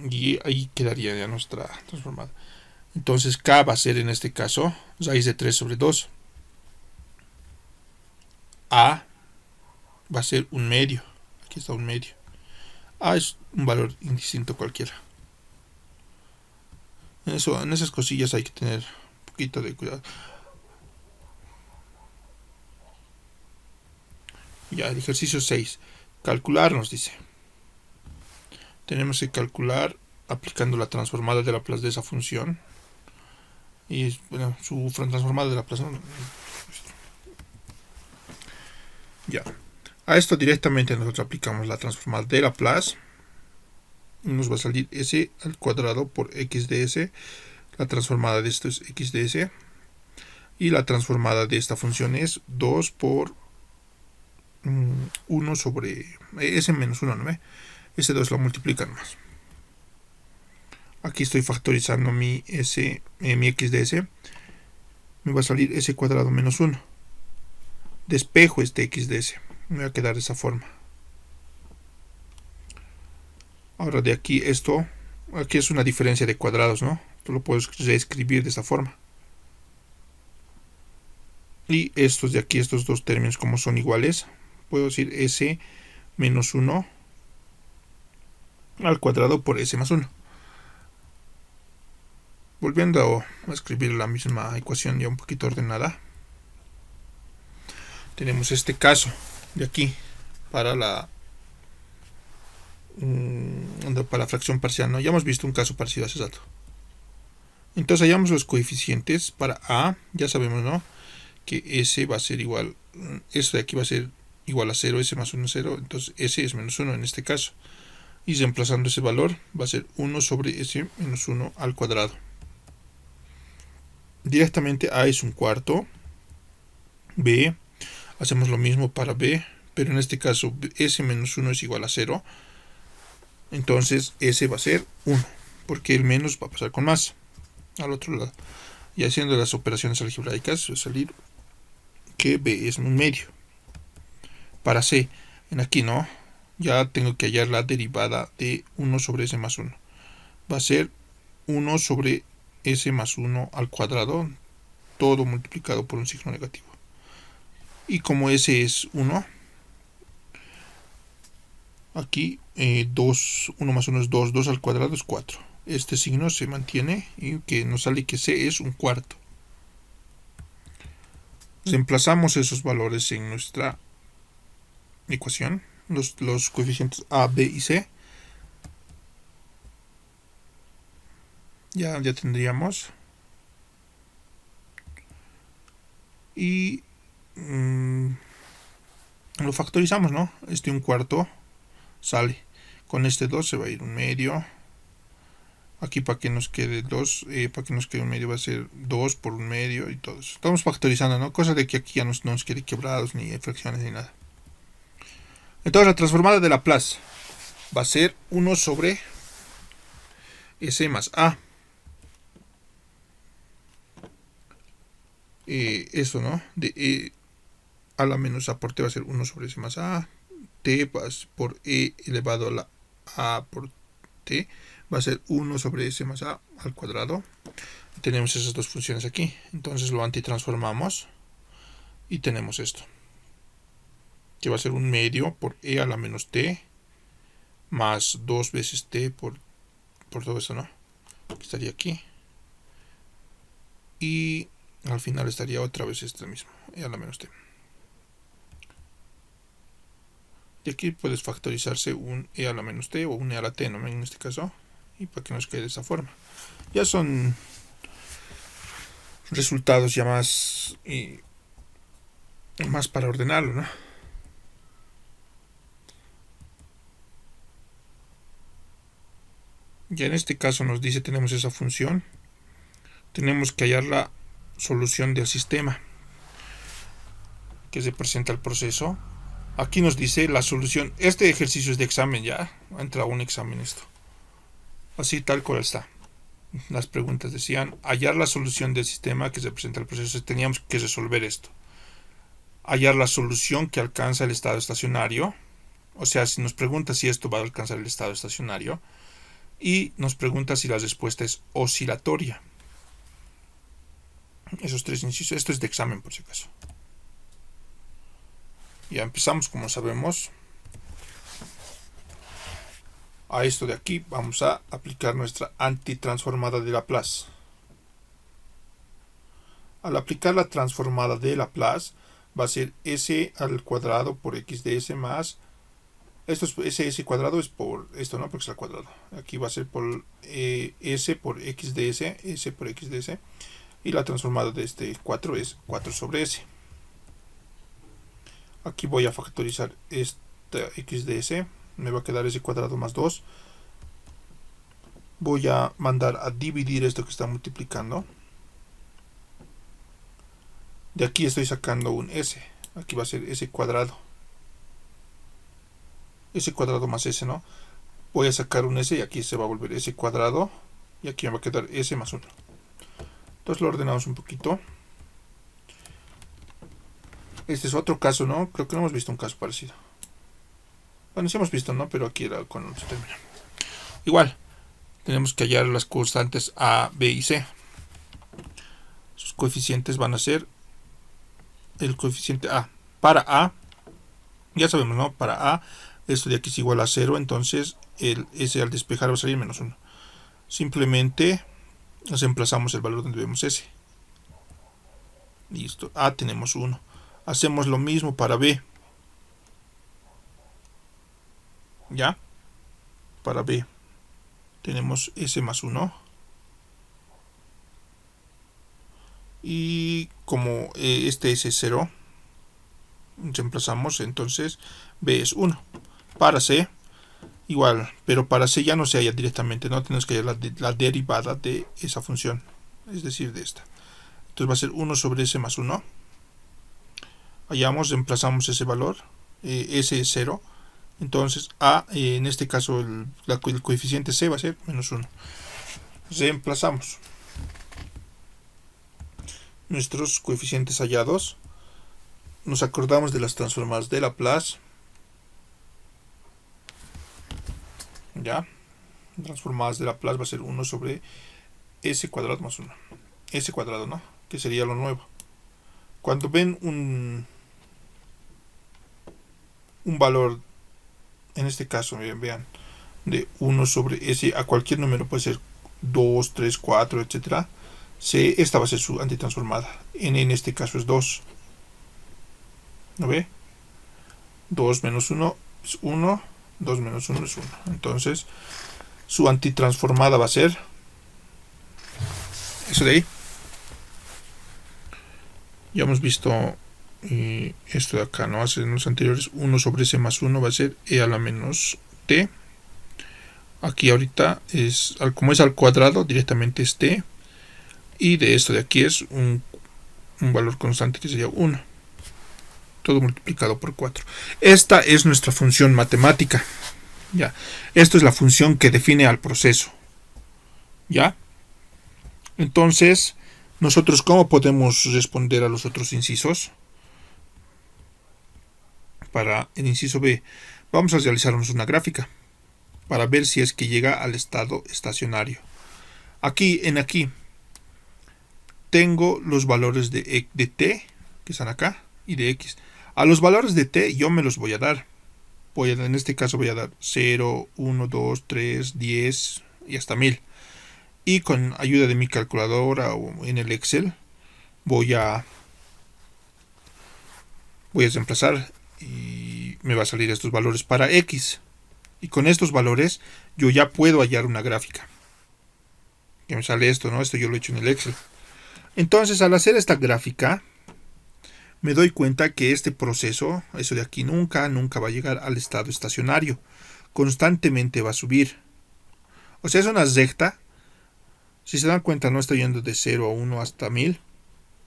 Y ahí quedaría ya nuestra transformada. Entonces k va a ser en este caso raíz de 3 sobre 2. A va a ser un medio. Aquí está un medio. A es un valor indistinto cualquiera. En esas cosillas hay que tener un poquito de cuidado. Ya, el ejercicio 6. Calcular nos dice. Tenemos que calcular aplicando la transformada de Laplace de esa función. Y bueno, su transformada de Laplace. Ya. A esto directamente nosotros aplicamos la transformada de Laplace. Nos va a salir s al cuadrado por x de s. La transformada de esto es x de s. Y la transformada de esta función es 2 por 1 sobre s menos 1, ¿no? Ese 2 lo multiplican más. Aquí estoy factorizando mi s, mi x de s. Me va a salir s cuadrado menos 1. Despejo este x de s. Me va a quedar de esa forma. Ahora de aquí esto, aquí es una diferencia de cuadrados, ¿no? Tú lo puedes reescribir de esta forma. Y estos de aquí, estos dos términos como son iguales, puedo decir s menos 1 al cuadrado por s más 1. Volviendo a escribir la misma ecuación ya un poquito ordenada. Tenemos este caso de aquí para la fracción parcial, ¿no? Ya hemos visto un caso parecido hace rato. Entonces hallamos los coeficientes para a, ya sabemos, ¿no? Que s va a ser igual, esto de aquí va a ser igual a 0, s más 1 0, entonces s es menos 1 en este caso. Y reemplazando ese valor va a ser 1 sobre s menos 1 al cuadrado. Directamente a es un cuarto, b, hacemos lo mismo para b, pero en este caso s menos 1 es igual a 0, entonces s va a ser 1, porque el menos va a pasar con más al otro lado. Y haciendo las operaciones algebraicas va a salir que b es un medio. Para c, en aquí no, ya tengo que hallar la derivada de 1 sobre s más 1. Va a ser 1 sobre s más 1 al cuadrado, todo multiplicado por un signo negativo. Y como s es 1, aquí 1 más 1 es 2, 2 al cuadrado es 4. Este signo se mantiene y que nos sale que c es un cuarto. Reemplazamos esos valores en nuestra ecuación, los coeficientes a, b y c. Ya tendríamos. Y lo factorizamos, ¿no? Este un cuarto sale. Con este 2 se va a ir un medio. Aquí para que nos quede 2, para que nos quede un medio va a ser 2 por un medio y todo eso. Estamos factorizando, ¿no? Cosa de que aquí ya no nos quede quebrados, ni fracciones, ni nada. Entonces la transformada de Laplace va a ser 1 sobre s más a. eso, ¿no? De a la menos a por t va a ser 1 sobre s más a. T por e elevado a la a por t va a ser 1 sobre s más a al cuadrado. Tenemos esas dos funciones aquí. Entonces lo antitransformamos y tenemos esto, que va a ser un medio por e a la menos t más 2 veces t por todo esto, ¿no? Que estaría aquí. Y al final estaría otra vez este mismo, e a la menos t. Y aquí puedes factorizarse un e a la menos t o un e a la t, ¿no? En este caso. Y para que nos quede de esa forma. Ya son resultados ya más para ordenarlo, ¿no? Ya en este caso nos dice, tenemos esa función, tenemos que hallar la solución del sistema que se presenta al proceso. Aquí nos dice la solución. Este ejercicio es de examen, ya entra un examen esto, así tal cual está. Las preguntas decían hallar la solución del sistema que se presenta al proceso. Teníamos que resolver esto, hallar la solución que alcanza el estado estacionario. O sea, si nos pregunta si esto va a alcanzar el estado estacionario, y nos pregunta si la respuesta es oscilatoria. Esos tres incisos. Esto es de examen, por si acaso. Ya empezamos, como sabemos. A esto de aquí vamos a aplicar nuestra antitransformada de Laplace. Al aplicar la transformada de Laplace va a ser s al cuadrado por x de s más, esto es s cuadrado, es por esto, ¿no? Porque es al cuadrado. Aquí va a ser por s por x de s, s por x de s, y la transformada de este 4 es 4 sobre s. Aquí voy a factorizar esta x de s, me va a quedar s cuadrado más 2. Voy a mandar a dividir esto que está multiplicando. De aquí estoy sacando un s, aquí va a ser s cuadrado. S cuadrado más s, ¿no? Voy a sacar un s y aquí se va a volver s cuadrado. Y aquí me va a quedar s más 1. Entonces lo ordenamos un poquito. Este es otro caso, ¿no? Creo que no hemos visto un caso parecido. Bueno, sí hemos visto, ¿no? Pero aquí era cuando se termina. Igual, tenemos que hallar las constantes a, b y c. Sus coeficientes van a ser el coeficiente a. Para a, ya sabemos, ¿no? Para a, esto de aquí es igual a 0, entonces el s al despejar va a salir menos 1. Simplemente reemplazamos el valor donde vemos s. Listo, a tenemos 1. Hacemos lo mismo para b. ¿Ya? Para b tenemos s más 1. Y como este s es 0, reemplazamos, entonces b es 1. Para c, igual, pero para c ya no se halla directamente, no tenemos que hallar la derivada de esa función, es decir, de esta. Entonces va a ser 1 sobre s más 1. Hallamos, reemplazamos ese valor, s es 0. Entonces a, en este caso el coeficiente c va a ser menos 1. Reemplazamos nuestros coeficientes hallados. Nos acordamos de las transformadas de Laplace. Ya, transformadas de Laplace va a ser 1 sobre s cuadrado más 1. S cuadrado, ¿no? Que sería lo nuevo. Cuando ven un valor, en este caso, vean, de 1 sobre s a cualquier número, puede ser 2, 3, 4, etc. Esta va a ser su antitransformada. En este caso es 2. ¿No ve? 2 menos 1 es 1. 2 menos 1 es 1. Entonces, su antitransformada va a ser eso de ahí. Ya hemos visto esto de acá, ¿no? En los anteriores, 1 sobre s más 1 va a ser e a la menos t. Aquí ahorita, como es al cuadrado, directamente es t. Y de esto de aquí es un valor constante que sería 1. Todo multiplicado por 4. Esta es nuestra función matemática. ¿Ya? Esto es la función que define al proceso. ¿Ya? Entonces, Nosotros, ¿cómo podemos responder a los otros incisos? Para el inciso B, vamos a realizarnos una gráfica para ver si es que llega al estado estacionario. Aquí tengo los valores de t, que están acá, y de x. A los valores de t yo me los voy a dar. En este caso voy a dar 0, 1, 2, 3, 10 y hasta 1000. Y con ayuda de mi calculadora o en el Excel voy a reemplazar y me va a salir estos valores para x. Y con estos valores yo ya puedo hallar una gráfica. Que me sale esto, ¿no? Esto yo lo he hecho en el Excel. Entonces, al hacer esta gráfica, me doy cuenta que este proceso, eso de aquí, nunca va a llegar al estado estacionario. Constantemente va a subir. O sea, es una recta. Si se dan cuenta, no está yendo de 0 a 1 hasta 1000.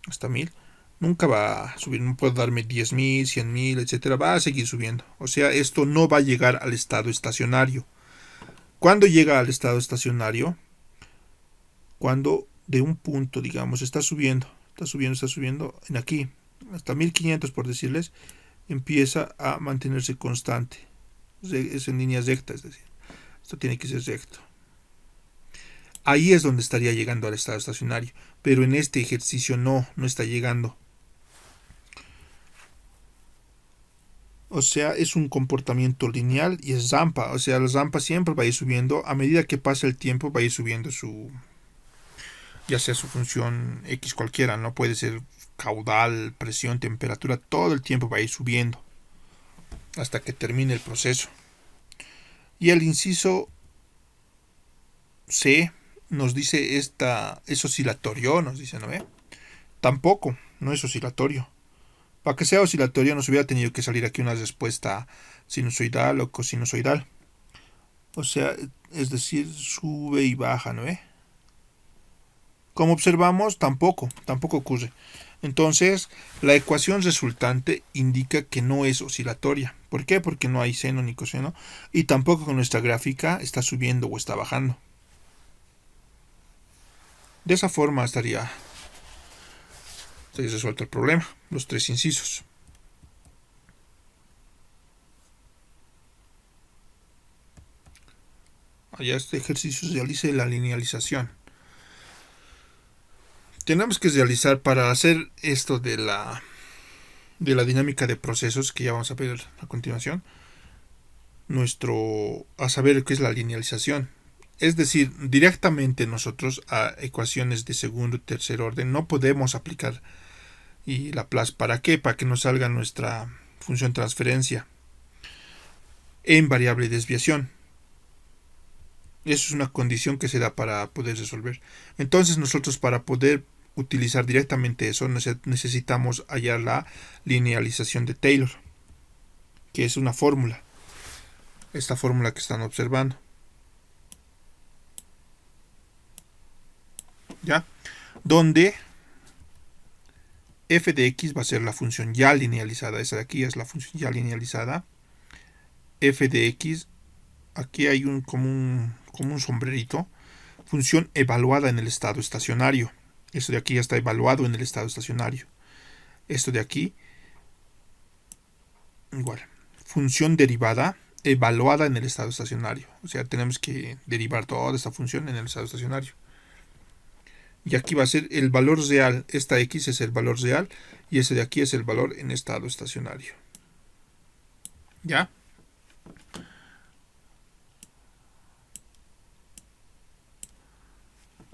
Hasta 1000. Nunca va a subir. No puedo darme 10.000, 100.000, etcétera. Va a seguir subiendo. O sea, esto no va a llegar al estado estacionario. ¿Cuándo llega al estado estacionario? Cuando de un punto, digamos, está subiendo, en aquí, hasta 1500 por decirles, empieza a mantenerse constante. Es en línea recta, es decir, esto tiene que ser recto. Ahí es donde estaría llegando al estado estacionario, pero en este ejercicio no está llegando. O sea, es un comportamiento lineal y es rampa. O sea, la rampa siempre va a ir subiendo. A medida que pasa el tiempo va a ir subiendo ya sea su función X cualquiera, ¿no? Puede ser caudal, presión, temperatura, todo el tiempo va a ir subiendo hasta que termine el proceso. Y el inciso C nos dice es oscilatorio, nos dice, ¿no ve? Tampoco, no es oscilatorio. Para que sea oscilatorio nos hubiera tenido que salir aquí una respuesta sinusoidal o cosinusoidal. O sea, es decir, sube y baja, ¿no ve? Como observamos, tampoco ocurre. Entonces, la ecuación resultante indica que no es oscilatoria. ¿Por qué? Porque no hay seno ni coseno. Y tampoco con nuestra gráfica está subiendo o está bajando. De esa forma estaría resuelto el problema. Los tres incisos. Allá este ejercicio se realiza la linealización. Tenemos que realizar para hacer esto de la dinámica de procesos que ya vamos a ver a continuación, a saber qué es la linealización. Es decir, directamente nosotros a ecuaciones de segundo y tercer orden no podemos aplicar y Laplace. ¿Para qué? Para que nos salga nuestra función transferencia en variable desviación. Eso es una condición que se da para poder resolver. Entonces nosotros, para poder utilizar directamente eso, necesitamos hallar la linealización de Taylor, que es una fórmula. Esta fórmula que están observando. ¿Ya? Donde f de x va a ser la función ya linealizada. Esa de aquí es la función ya linealizada. F de x, aquí hay como un sombrerito. Función evaluada en el estado estacionario. Esto de aquí ya está evaluado en el estado estacionario. Esto de aquí, igual. Función derivada evaluada en el estado estacionario. O sea, tenemos que derivar toda esta función en el estado estacionario. Y aquí va a ser el valor real. Esta x es el valor real y ese de aquí es el valor en estado estacionario. ¿Ya?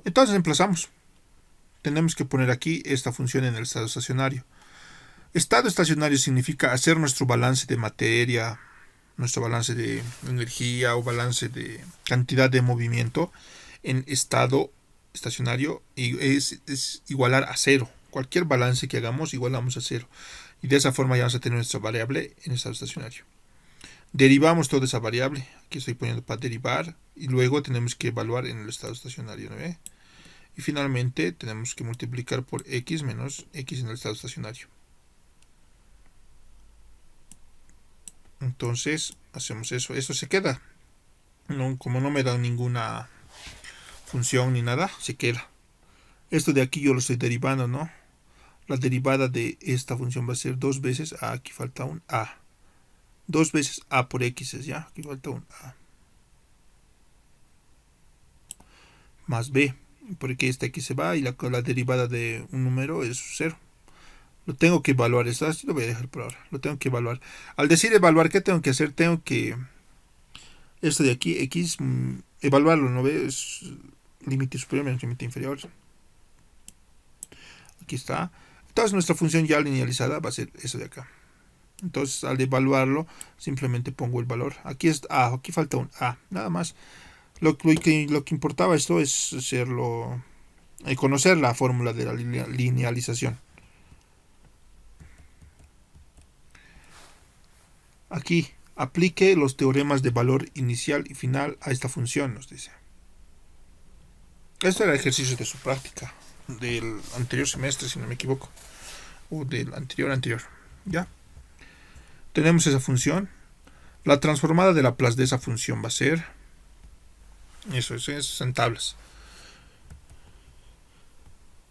Entonces emplazamos. Tenemos que poner aquí esta función en el estado estacionario. Estado estacionario significa hacer nuestro balance de materia, nuestro balance de energía o balance de cantidad de movimiento en estado estacionario, y es igualar a cero. Cualquier balance que hagamos igualamos a cero. Y de esa forma ya vamos a tener nuestra variable en estado estacionario. Derivamos toda esa variable. Aquí estoy poniendo para derivar. Y luego tenemos que evaluar en el estado estacionario, ¿no ve? Y finalmente tenemos que multiplicar por x menos x en el estado estacionario. Entonces hacemos eso. Eso se queda. Como no me da ninguna función ni nada, se queda. Esto de aquí yo lo estoy derivando, ¿no? La derivada de esta función va a ser 2 veces a, aquí falta un a. 2 veces a por x es ya, aquí falta un a. Más b, porque esta aquí se va y la derivada de un número es 0. Lo tengo que evaluar, esto así lo voy a dejar por ahora. Lo tengo que evaluar. Al decir evaluar, ¿qué tengo que hacer? Tengo que, esto de aquí, x, evaluarlo, ¿no ves? Límite superior menos límite inferior. Aquí está. Entonces nuestra función ya linealizada va a ser eso de acá. Entonces al evaluarlo simplemente pongo el valor. Aquí es a, aquí falta un a, nada más. Lo que importaba esto es hacerlo, conocer la fórmula de la linealización. Aquí aplique los teoremas de valor inicial y final a esta función, nos dice. Este era el ejercicio de su práctica del anterior semestre, si no me equivoco, o del anterior. Ya tenemos esa función. La transformada de Laplace de esa función va a ser eso es en tablas.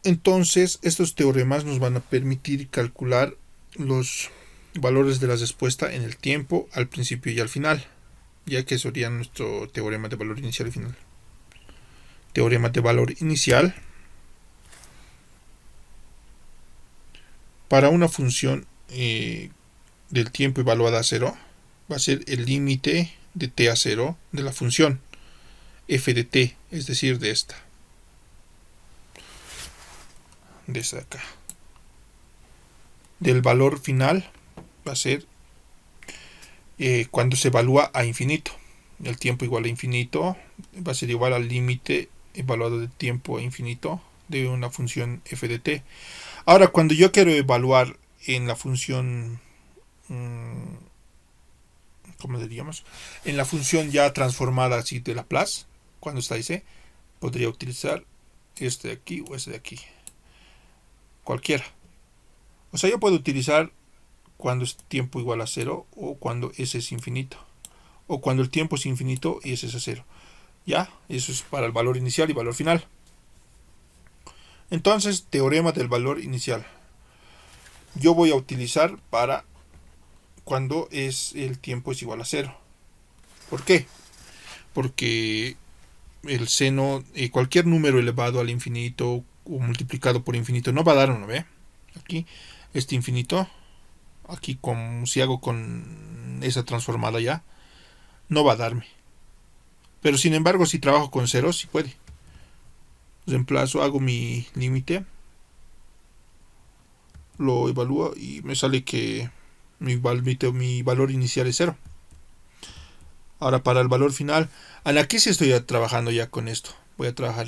Entonces estos teoremas nos van a permitir calcular los valores de la respuesta en el tiempo, al principio y al final, ya que sería nuestro teorema de valor inicial y final. Teorema de valor inicial para una función del tiempo evaluada a 0 va a ser el límite de t a 0 de la función f de t, es decir, de esta de acá. Del valor final va a ser cuando se evalúa a infinito. El tiempo igual a infinito va a ser igual al límite evaluado de tiempo a infinito de una función f de t. Ahora, cuando yo quiero evaluar en la función, ¿cómo diríamos? En la función ya transformada así de Laplace, cuando está ese, podría utilizar este de aquí o este de aquí. Cualquiera. O sea, yo puedo utilizar cuando es tiempo igual a 0 o cuando s es infinito. O cuando el tiempo es infinito y s es a 0. Ya, eso es para el valor inicial y valor final. Entonces, teorema del valor inicial. Yo voy a utilizar para cuando el tiempo es igual a 0. ¿Por qué? Porque el seno, cualquier número elevado al infinito o multiplicado por infinito no va a dar uno, ¿ve? Aquí, este infinito, aquí si hago con esa transformada ya, no va a darme. Pero sin embargo, si trabajo con ceros, sí puede. Reemplazo, hago mi límite, lo evalúo y me sale que mi valor inicial es 0. Ahora para el valor final, aquí sí estoy trabajando ya con esto. Voy a trabajar,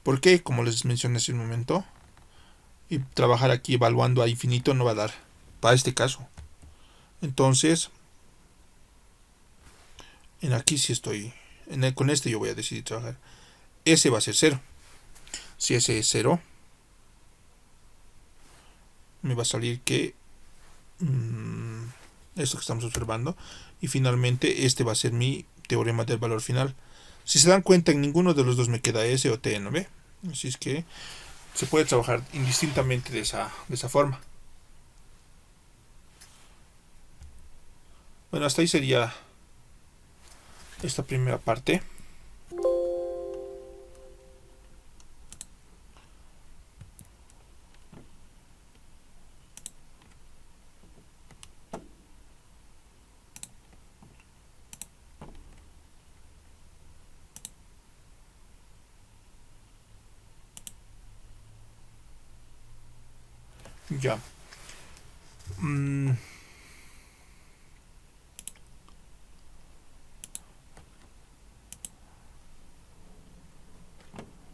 ¿por qué? Como les mencioné hace un momento, y trabajar aquí evaluando a infinito no va a dar para este caso. Entonces, en aquí sí estoy, con este yo voy a decidir trabajar. S va a ser 0. Si S es 0, me va a salir que esto que estamos observando, y finalmente este va a ser mi teorema del valor final. Si se dan cuenta, en ninguno de los dos me queda S o T, ¿no ve? Así es que se puede trabajar indistintamente de esa forma. Bueno, hasta ahí sería esta primera parte. Ya.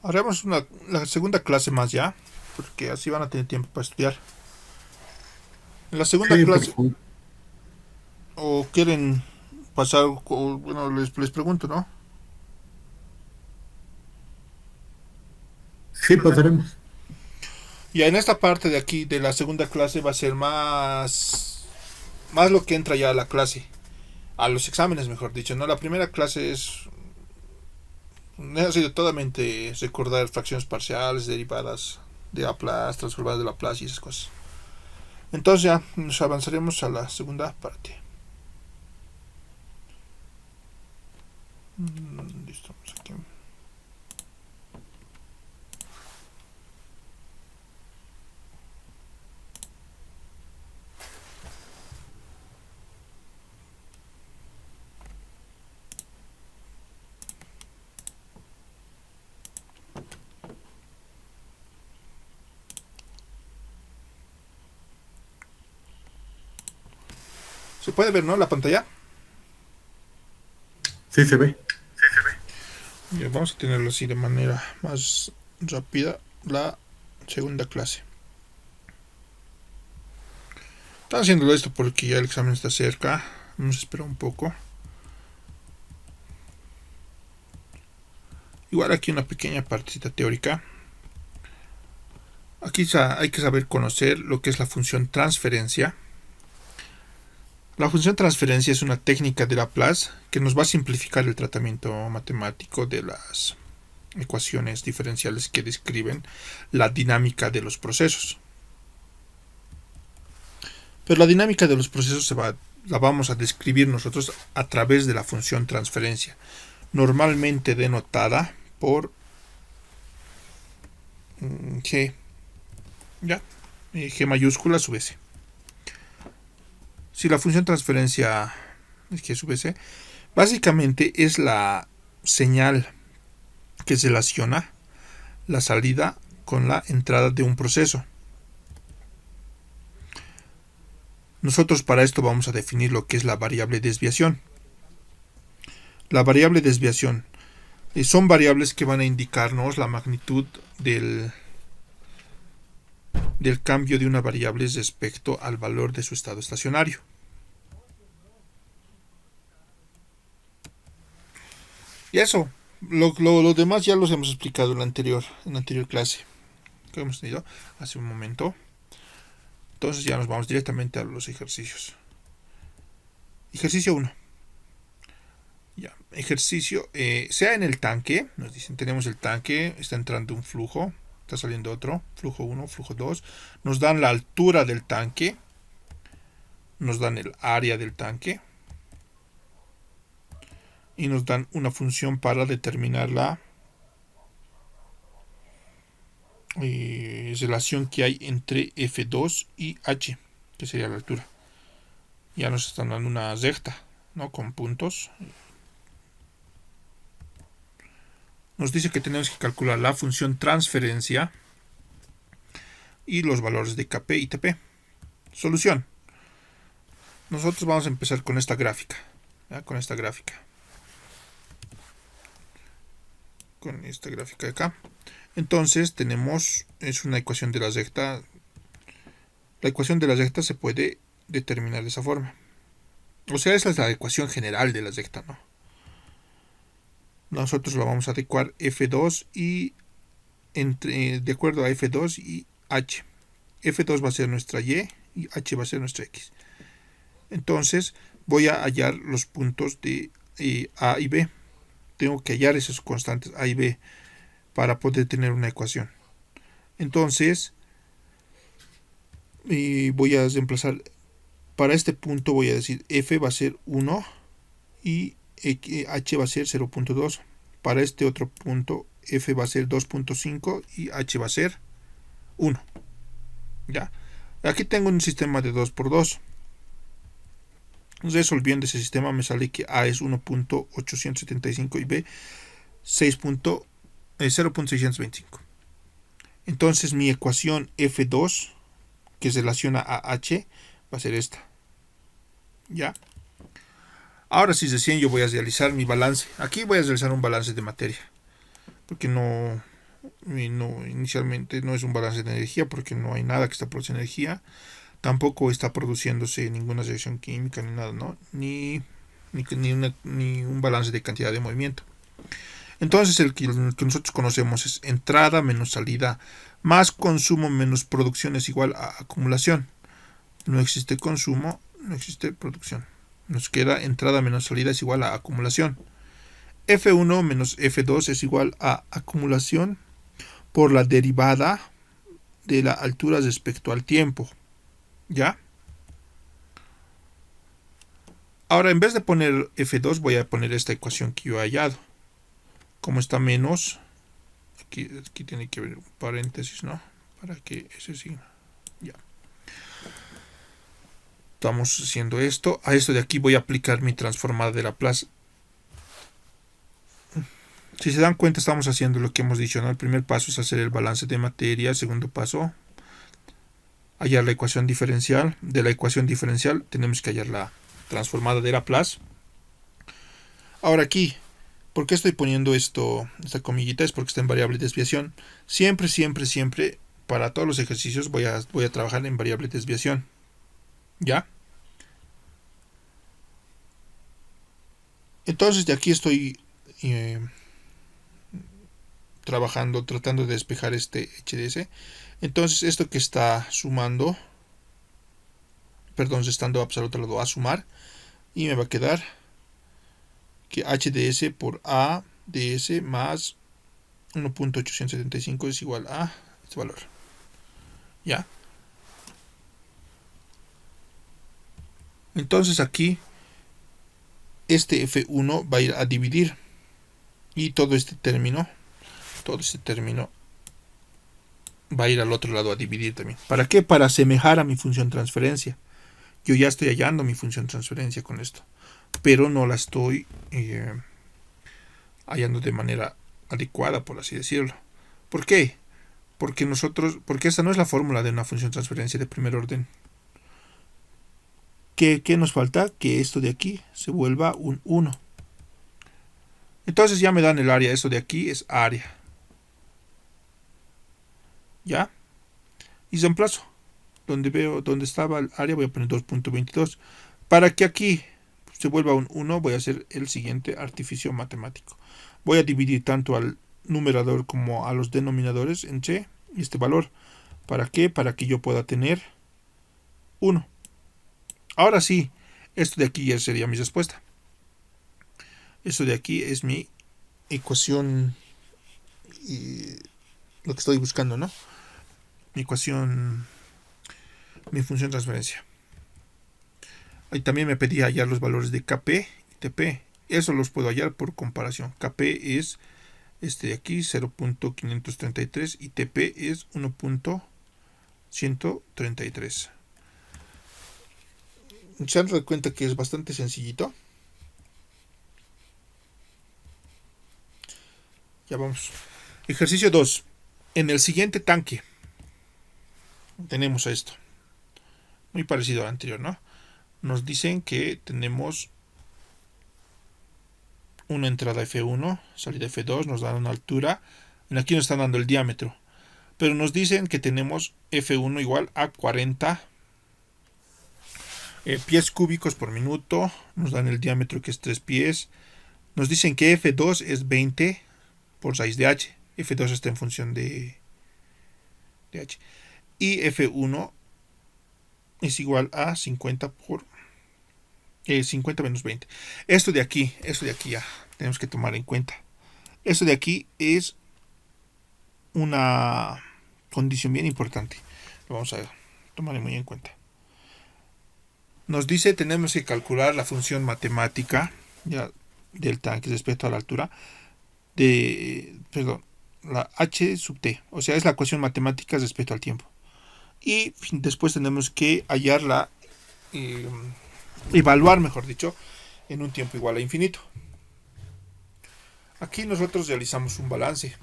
Haremos la segunda clase más ya, porque así van a tener tiempo para estudiar. En la segunda clase, o quieren pasar, bueno, les pregunto, ¿no? Sí, pasaremos. Ya en esta parte de aquí, de la segunda clase, va a ser más lo que entra ya a la clase, a los exámenes, mejor dicho, ¿no? La primera clase es Ha sido totalmente recordar fracciones parciales, derivadas de Laplace, transformadas de Laplace y esas cosas. Entonces ya nos avanzaremos a la segunda parte. Listo, vamos aquí. Se puede ver, ¿no? La pantalla. Sí, se ve. Ya, vamos a tenerlo así de manera más rápida. La segunda clase. Están haciéndolo esto porque ya el examen está cerca. Vamos a esperar un poco. Igual aquí una pequeña partecita teórica. Aquí hay que saber conocer lo que es la función transferencia. La función transferencia es una técnica de Laplace que nos va a simplificar el tratamiento matemático de las ecuaciones diferenciales que describen la dinámica de los procesos. Pero la dinámica de los procesos la vamos a describir nosotros a través de la función transferencia, normalmente denotada por G, ¿ya? G mayúscula sub S. Si la función transferencia es G sub S, básicamente es la señal que relaciona la salida con la entrada de un proceso. Nosotros para esto vamos a definir lo que es la variable desviación. La variable desviación son variables que van a indicarnos la magnitud del cambio de una variable respecto al valor de su estado estacionario. Y eso, lo demás ya los hemos explicado en la anterior clase que hemos tenido hace un momento. Entonces ya nos vamos directamente a los ejercicios. Ejercicio 1. Ya, ejercicio, sea en el tanque, nos dicen, tenemos el tanque, está entrando un flujo, está saliendo otro, flujo 1, flujo 2, nos dan la altura del tanque, nos dan el área del tanque y nos dan una función para determinar la relación que hay entre F2 y H, que sería la altura. Ya nos están dando una recta, ¿no? Con puntos. Nos dice que tenemos que calcular la función transferencia y los valores de Kp y Tp. Solución. Nosotros vamos a empezar con esta gráfica. ¿Ya? Con esta gráfica de acá. Entonces tenemos, es una ecuación de la recta. La ecuación de la recta se puede determinar de esa forma. O sea, esa es la ecuación general de la recta, ¿no? Nosotros la vamos a adecuar F2 y de acuerdo a F2 y H. F2 va a ser nuestra Y y H va a ser nuestra X. Entonces voy a hallar los puntos de A y B. Tengo que hallar esos constantes A y B para poder tener una ecuación. Entonces voy a reemplazar, para este punto voy a decir F va a ser 1 y H va a ser 0.2. Para este otro punto F va a ser 2.5 y H va a ser 1. ¿Ya? Aquí tengo un sistema de 2×2. Resolviendo ese sistema me sale que A es 1.875 y B 0.625. Entonces mi ecuación F2 que se relaciona a H va a ser esta. ¿Ya? Ahora sí, recién yo voy a realizar mi balance. Aquí voy a realizar un balance de materia. Porque inicialmente no es un balance de energía, porque no hay nada que está produciendo energía. Tampoco está produciéndose ninguna reacción química ni nada, ¿no? Ni un balance de cantidad de movimiento. Entonces el que nosotros conocemos es entrada menos salida más consumo menos producción es igual a acumulación. No existe consumo, no existe producción. Nos queda entrada menos salida es igual a acumulación. F1 menos F2 es igual a acumulación por la derivada de la altura respecto al tiempo. ¿Ya? Ahora, en vez de poner F2, voy a poner esta ecuación que yo he hallado. Como está menos, aquí tiene que haber un paréntesis, ¿no? Para que ese signo. Ya. Estamos haciendo esto. A esto de aquí voy a aplicar mi transformada de Laplace. Si se dan cuenta, estamos haciendo lo que hemos dicho, ¿no? El primer paso es hacer el balance de materia. El segundo paso, hallar la ecuación diferencial. De la ecuación diferencial tenemos que hallar la transformada de Laplace. Ahora aquí, ¿por qué estoy poniendo esta comillita? Es porque está en variable de desviación. Siempre, para todos los ejercicios voy a trabajar en variable de desviación. ¿Ya? Entonces de aquí estoy tratando de despejar este HDS. Entonces esto que está sumando, perdón, estando absoluto al lado a sumar, y me va a quedar que HDS por ADS más 1.875 es igual a este valor. ¿Ya? Entonces aquí este F1 va a ir a dividir y todo este término va a ir al otro lado a dividir también. ¿Para qué? Para asemejar a mi función transferencia. Yo ya estoy hallando mi función transferencia con esto, pero no la estoy hallando de manera adecuada, por así decirlo. ¿Por qué? Porque esta no es la fórmula de una función transferencia de primer orden. ¿Qué nos falta? Que esto de aquí se vuelva un 1. Entonces ya me dan el área. Esto de aquí es área. ¿Ya? Y reemplazo. Donde estaba el área voy a poner 2.22. Para que aquí se vuelva un 1 voy a hacer el siguiente artificio matemático. Voy a dividir tanto al numerador como a los denominadores en C y este valor. ¿Para qué? Para que yo pueda tener 1. Ahora sí, esto de aquí ya sería mi respuesta. Esto de aquí es mi ecuación y lo que estoy buscando, ¿no? Mi ecuación, mi función transferencia. Ahí también me pedía hallar los valores de Kp y Tp. Eso los puedo hallar por comparación. Kp es este de aquí, 0.533, y Tp es 1.133. Se han dado cuenta que es bastante sencillito. Ya vamos. Ejercicio 2. En el siguiente tanque tenemos esto. Muy parecido al anterior, ¿no? Nos dicen que tenemos una entrada F1, salida F2, nos dan una altura. Aquí nos están dando el diámetro. Pero nos dicen que tenemos F1 igual a 40 pies cúbicos por minuto. Nos dan el diámetro que es 3 pies. Nos dicen que F2 es 20 por raíz de H. F2 está en función de H. Y F1 es igual a 50 por 50 menos 20. Esto de aquí ya tenemos que tomar en cuenta. Esto de aquí es una condición bien importante. Lo vamos a tomar muy en cuenta. Nos dice tenemos que calcular la función matemática ya del tanque respecto a la altura la h sub t, o sea, es la ecuación matemática respecto al tiempo. Y después tenemos que hallarla, evaluar, mejor dicho, en un tiempo igual a infinito. Aquí nosotros realizamos un balance.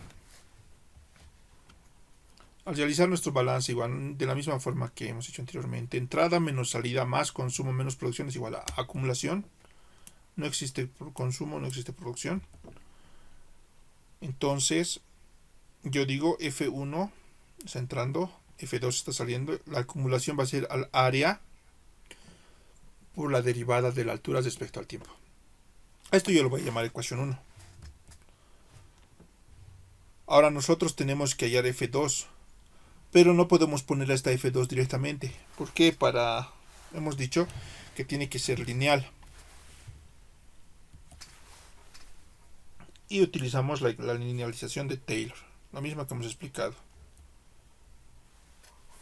Al realizar nuestro balance igual de la misma forma que hemos hecho anteriormente, entrada menos salida más consumo menos producción es igual a acumulación. No existe consumo, no existe producción. Entonces yo digo F1 está entrando, F2 está saliendo, la acumulación va a ser al área por la derivada de la altura respecto al tiempo. A esto yo lo voy a llamar ecuación 1. Ahora nosotros tenemos que hallar F2, pero no podemos poner esta F2 directamente. ¿Por qué? Hemos dicho que tiene que ser lineal. y utilizamos la linealización de Taylor, la misma que hemos explicado.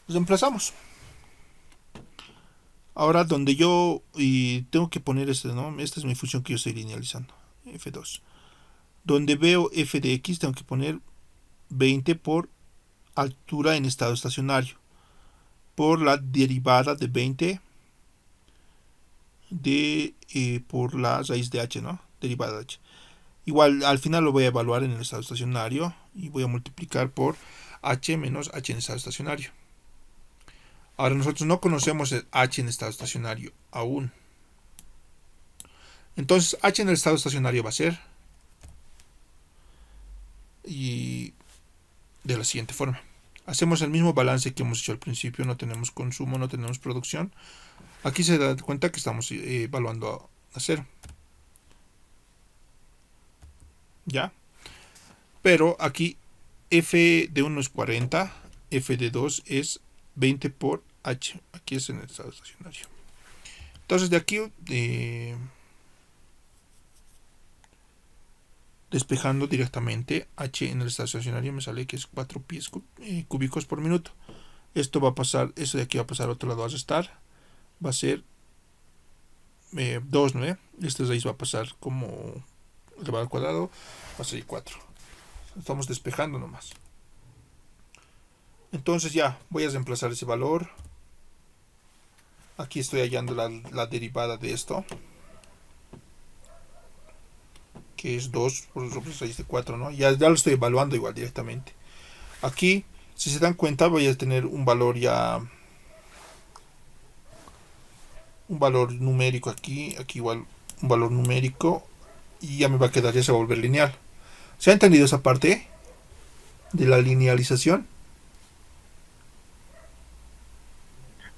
Reemplazamos. Ahora donde yo tengo que poner ¿no? Esta es mi función que yo estoy linealizando, f2. Donde veo f de x tengo que poner 20 por altura en estado estacionario, por la derivada de 20 por la raíz de h, ¿no? Derivada de h. Igual al final lo voy a evaluar en el estado estacionario y voy a multiplicar por h menos h en estado estacionario. Ahora nosotros no conocemos el h en estado estacionario aún. Entonces h en el estado estacionario va a ser y de la siguiente forma. Hacemos el mismo balance que hemos hecho al principio, no tenemos consumo, no tenemos producción. Aquí se da cuenta que estamos evaluando a 0. ¿Ya? Pero aquí f de 1 es 40, f de 2 es 20 por h. Aquí es en el estado estacionario. Entonces de aquí despejando directamente h en el estado estacionario me sale que es 4 pies cúbicos por minuto. Esto va a pasar, eso de aquí va a pasar a otro lado a restar. Va a ser 2, ¿no? Este raíz va a pasar como elevado al cuadrado, va a ser 4. Estamos despejando nomás. Entonces ya voy a reemplazar ese valor. Aquí estoy hallando la derivada de esto, que es 2 por raíz de 4, ¿no? Ya lo estoy evaluando igual directamente. Aquí, si se dan cuenta, voy a tener un valor ya, un valor numérico aquí igual un valor numérico, y ya me va a quedar, ya se va a volver lineal. ¿Se ha entendido esa parte de la linealización?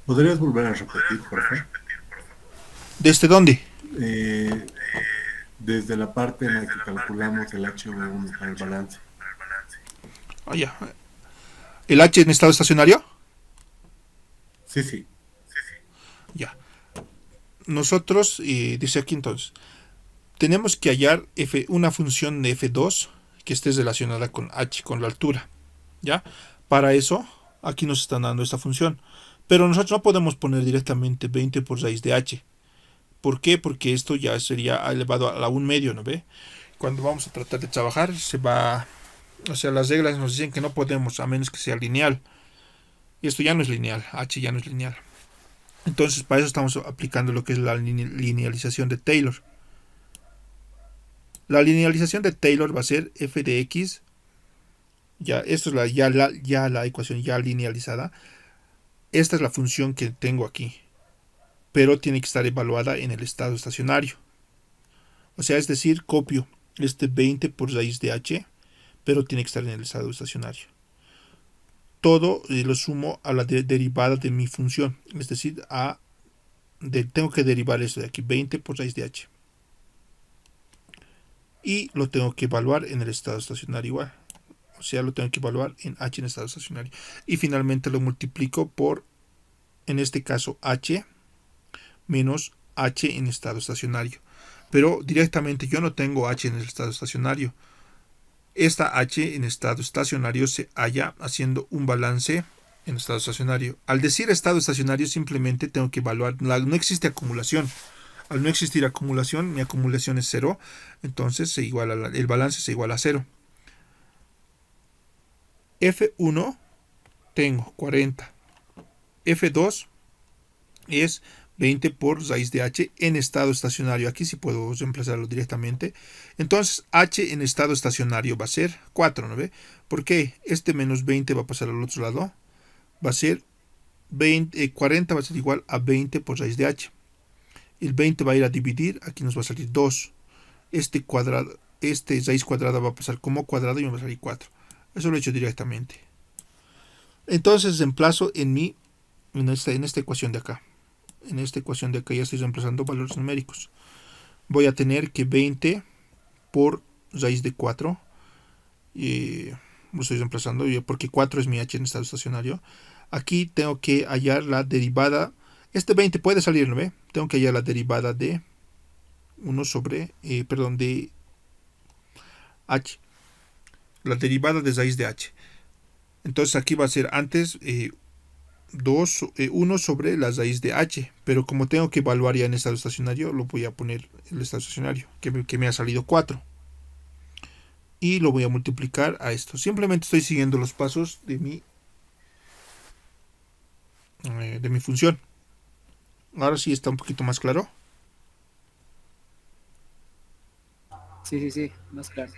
¿Podrías volver a repetir, por favor? ¿Desde dónde? Desde la parte en la que calculamos el HV1 para el balance. Ya. ¿El h en estado estacionario? Sí. Ya. Nosotros, dice aquí entonces, tenemos que hallar una función de f2 que esté relacionada con h, con la altura. ¿Ya? Para eso, aquí nos están dando esta función. Pero nosotros no podemos poner directamente 20 por raíz de h. ¿Por qué? Porque esto ya sería elevado a la 1 medio, ¿no ve? Cuando vamos a tratar de trabajar, se va... O sea, las reglas nos dicen que no podemos, a menos que sea lineal. Y esto ya no es lineal, h ya no es lineal. Entonces, para eso estamos aplicando lo que es la linealización de Taylor. La linealización de Taylor va a ser f de x. Ya, esto es la ecuación ya linealizada. Esta es la función que tengo aquí, pero tiene que estar evaluada en el estado estacionario. O sea, es decir, copio este 20 por raíz de h, pero tiene que estar en el estado estacionario. Todo lo sumo a la derivada de mi función, es decir, tengo que derivar esto de aquí, 20 por raíz de h. Y lo tengo que evaluar en el estado estacionario igual. O sea, lo tengo que evaluar en h en estado estacionario. Y finalmente lo multiplico por, en este caso, h menos h en estado estacionario. Pero directamente yo no tengo h en el estado estacionario. Esta h en estado estacionario se halla haciendo un balance en estado estacionario. Al decir estado estacionario simplemente tengo que evaluar, no existe acumulación. Al no existir acumulación, mi acumulación es 0, entonces el balance se iguala a 0. F1 tengo 40. F2 es 20 por raíz de h en estado estacionario. Aquí sí puedo reemplazarlo directamente. Entonces h en estado estacionario va a ser 4, ¿no ve? ¿Por qué? Este menos 20 va a pasar al otro lado. Va a ser 40 va a ser igual a 20 por raíz de h. El 20 va a ir a dividir. Aquí nos va a salir 2. Este raíz cuadrada va a pasar como cuadrado y me va a salir 4. Eso lo he hecho directamente. Entonces reemplazo en esta ecuación de acá. En esta ecuación de acá ya estoy reemplazando valores numéricos. Voy a tener que 20 por raíz de 4. Lo estoy reemplazando porque 4 es mi h en estado estacionario. Aquí tengo que hallar la derivada. Este 20 puede salir, ¿no ve? Tengo que hallar la derivada de 1 sobre, de h, la derivada de raíz de h. Entonces aquí va a ser antes 1 sobre la raíz de h, pero como tengo que evaluar ya en estado estacionario, lo voy a poner en el estado estacionario, que me ha salido 4. Y lo voy a multiplicar a esto. Simplemente estoy siguiendo los pasos de mi función. Ahora sí está un poquito más claro. Sí, más claro.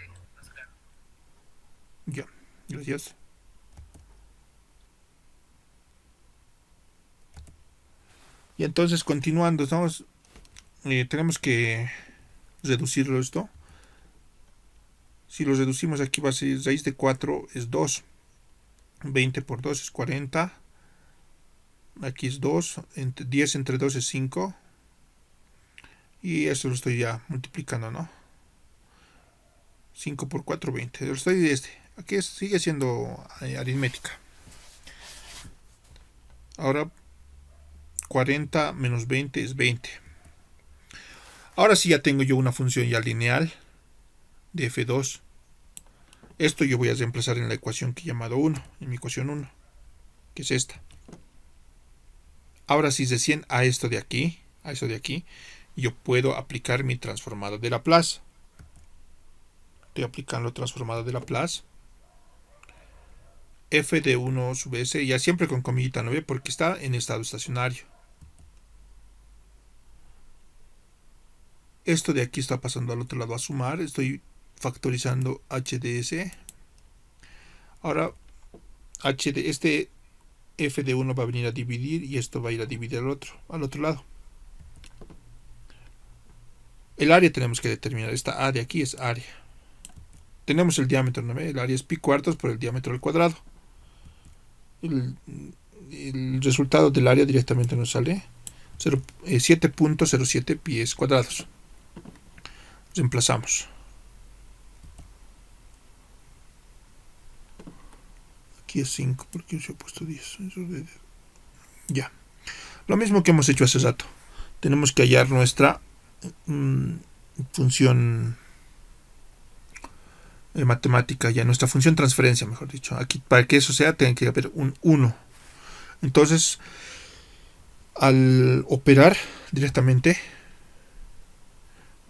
Ya, gracias. Y entonces continuando, tenemos que reducirlo esto. Si lo reducimos aquí va a ser raíz de 4 es 2. 20 por 2 es 40. Aquí es 2. 10 entre 2 es 5. Y esto lo estoy ya multiplicando, ¿no? 5 por 4, 20. Lo estoy aquí sigue siendo aritmética. Ahora 40 menos 20 es 20. Ahora sí ya tengo yo una función ya lineal de f2. Esto yo voy a reemplazar en la ecuación que he llamado 1, en mi ecuación 1, que es esta. Ahora si recién a esto de aquí, yo puedo aplicar mi transformada de Laplace. Estoy aplicando transformada de Laplace. F de 1 sub s, ya siempre con comillita, ¿no ve? Porque está en estado estacionario. Esto de aquí está pasando al otro lado a sumar. Estoy factorizando h de s. Ahora este f de 1 va a venir a dividir y esto va a ir a dividir al otro lado. El área tenemos que determinar. Esta a de aquí es área. Tenemos el diámetro, ¿no ve? El área es pi cuartos por el diámetro al cuadrado. El resultado del área directamente nos sale 7.07 pies cuadrados. Reemplazamos. Aquí es 5 porque yo he puesto 10. Ya. Lo mismo que hemos hecho hace rato. Tenemos que hallar nuestra función matemática, ya nuestra función transferencia, mejor dicho. Aquí para que eso sea tiene que haber un 1. Entonces, al operar directamente,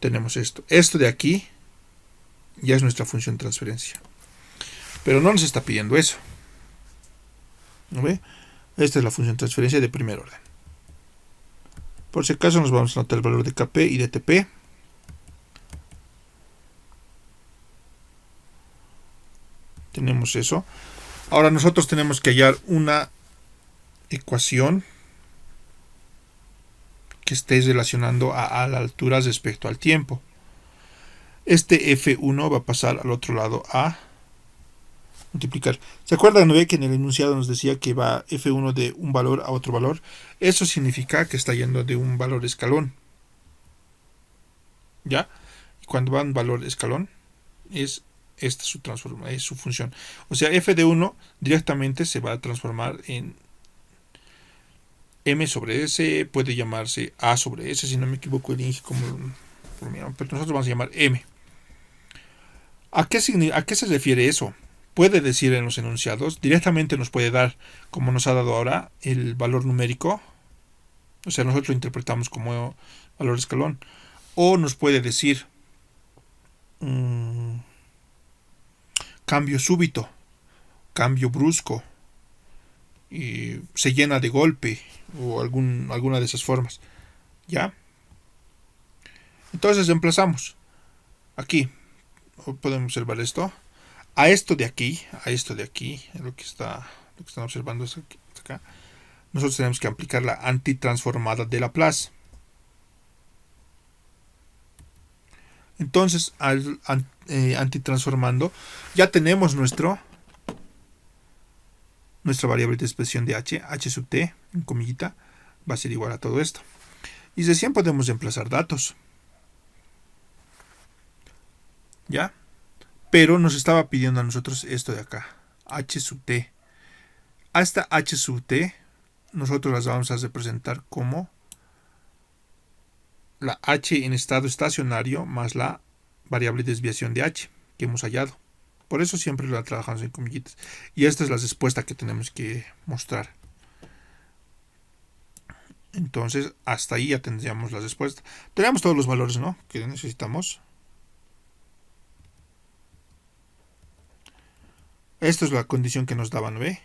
tenemos esto. Esto de aquí ya es nuestra función transferencia. Pero no nos está pidiendo eso. ¿No ve? Esta es la función transferencia de primer orden. Por si acaso nos vamos a anotar el valor de Kp y de Tp. Tenemos eso. Ahora nosotros tenemos que hallar una ecuación que esté relacionando a la altura respecto al tiempo. Este F1 va a pasar al otro lado a multiplicar. ¿Se acuerdan, no ve que en el enunciado nos decía que va F1 de un valor a otro valor? Eso significa que está yendo de un valor escalón. ¿Ya? Y cuando va un valor escalón, es esta es su función. O sea, f de 1 directamente se va a transformar en m sobre s, puede llamarse a sobre s, si no me equivoco el INGE pero nosotros vamos a llamar m. ¿A qué se refiere eso? Puede decir en los enunciados, directamente nos puede dar, como nos ha dado ahora, el valor numérico. O sea, nosotros lo interpretamos como valor escalón. O nos puede decir cambio súbito, cambio brusco, y se llena de golpe, o alguna de esas formas. ¿Ya? Entonces reemplazamos. Aquí podemos observar esto. A esto de aquí, lo que están observando es acá. Nosotros tenemos que aplicar la antitransformada de Laplace. Entonces, al antitransformando, ya tenemos nuestra variable de expresión de h sub t, en comillita, va a ser igual a todo esto. Y recién podemos reemplazar datos. ¿Ya? Pero nos estaba pidiendo a nosotros esto de acá, h sub t. A esta h sub t, nosotros las vamos a representar como la h en estado estacionario más la variable de desviación de h. que hemos hallado. Por eso siempre la trabajamos en comillitas. Y esta es la respuesta que tenemos que mostrar. Entonces, hasta ahí ya tendríamos la respuesta. Tenemos todos los valores, ¿no?, que necesitamos. Esta es la condición que nos daban, ¿ve?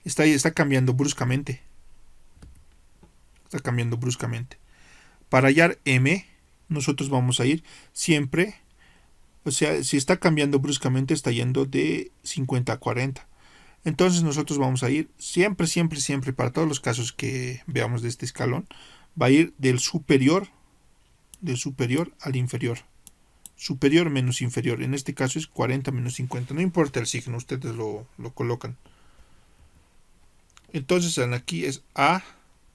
Está cambiando bruscamente. Está cambiando bruscamente. Para hallar M, nosotros vamos a ir siempre, o sea, si está cambiando bruscamente, está yendo de 50 a 40. Entonces nosotros vamos a ir siempre, siempre, siempre, para todos los casos que veamos de este escalón, va a ir del superior al inferior. Superior menos inferior. En este caso es 40 menos 50. No importa el signo, ustedes lo colocan. Entonces aquí es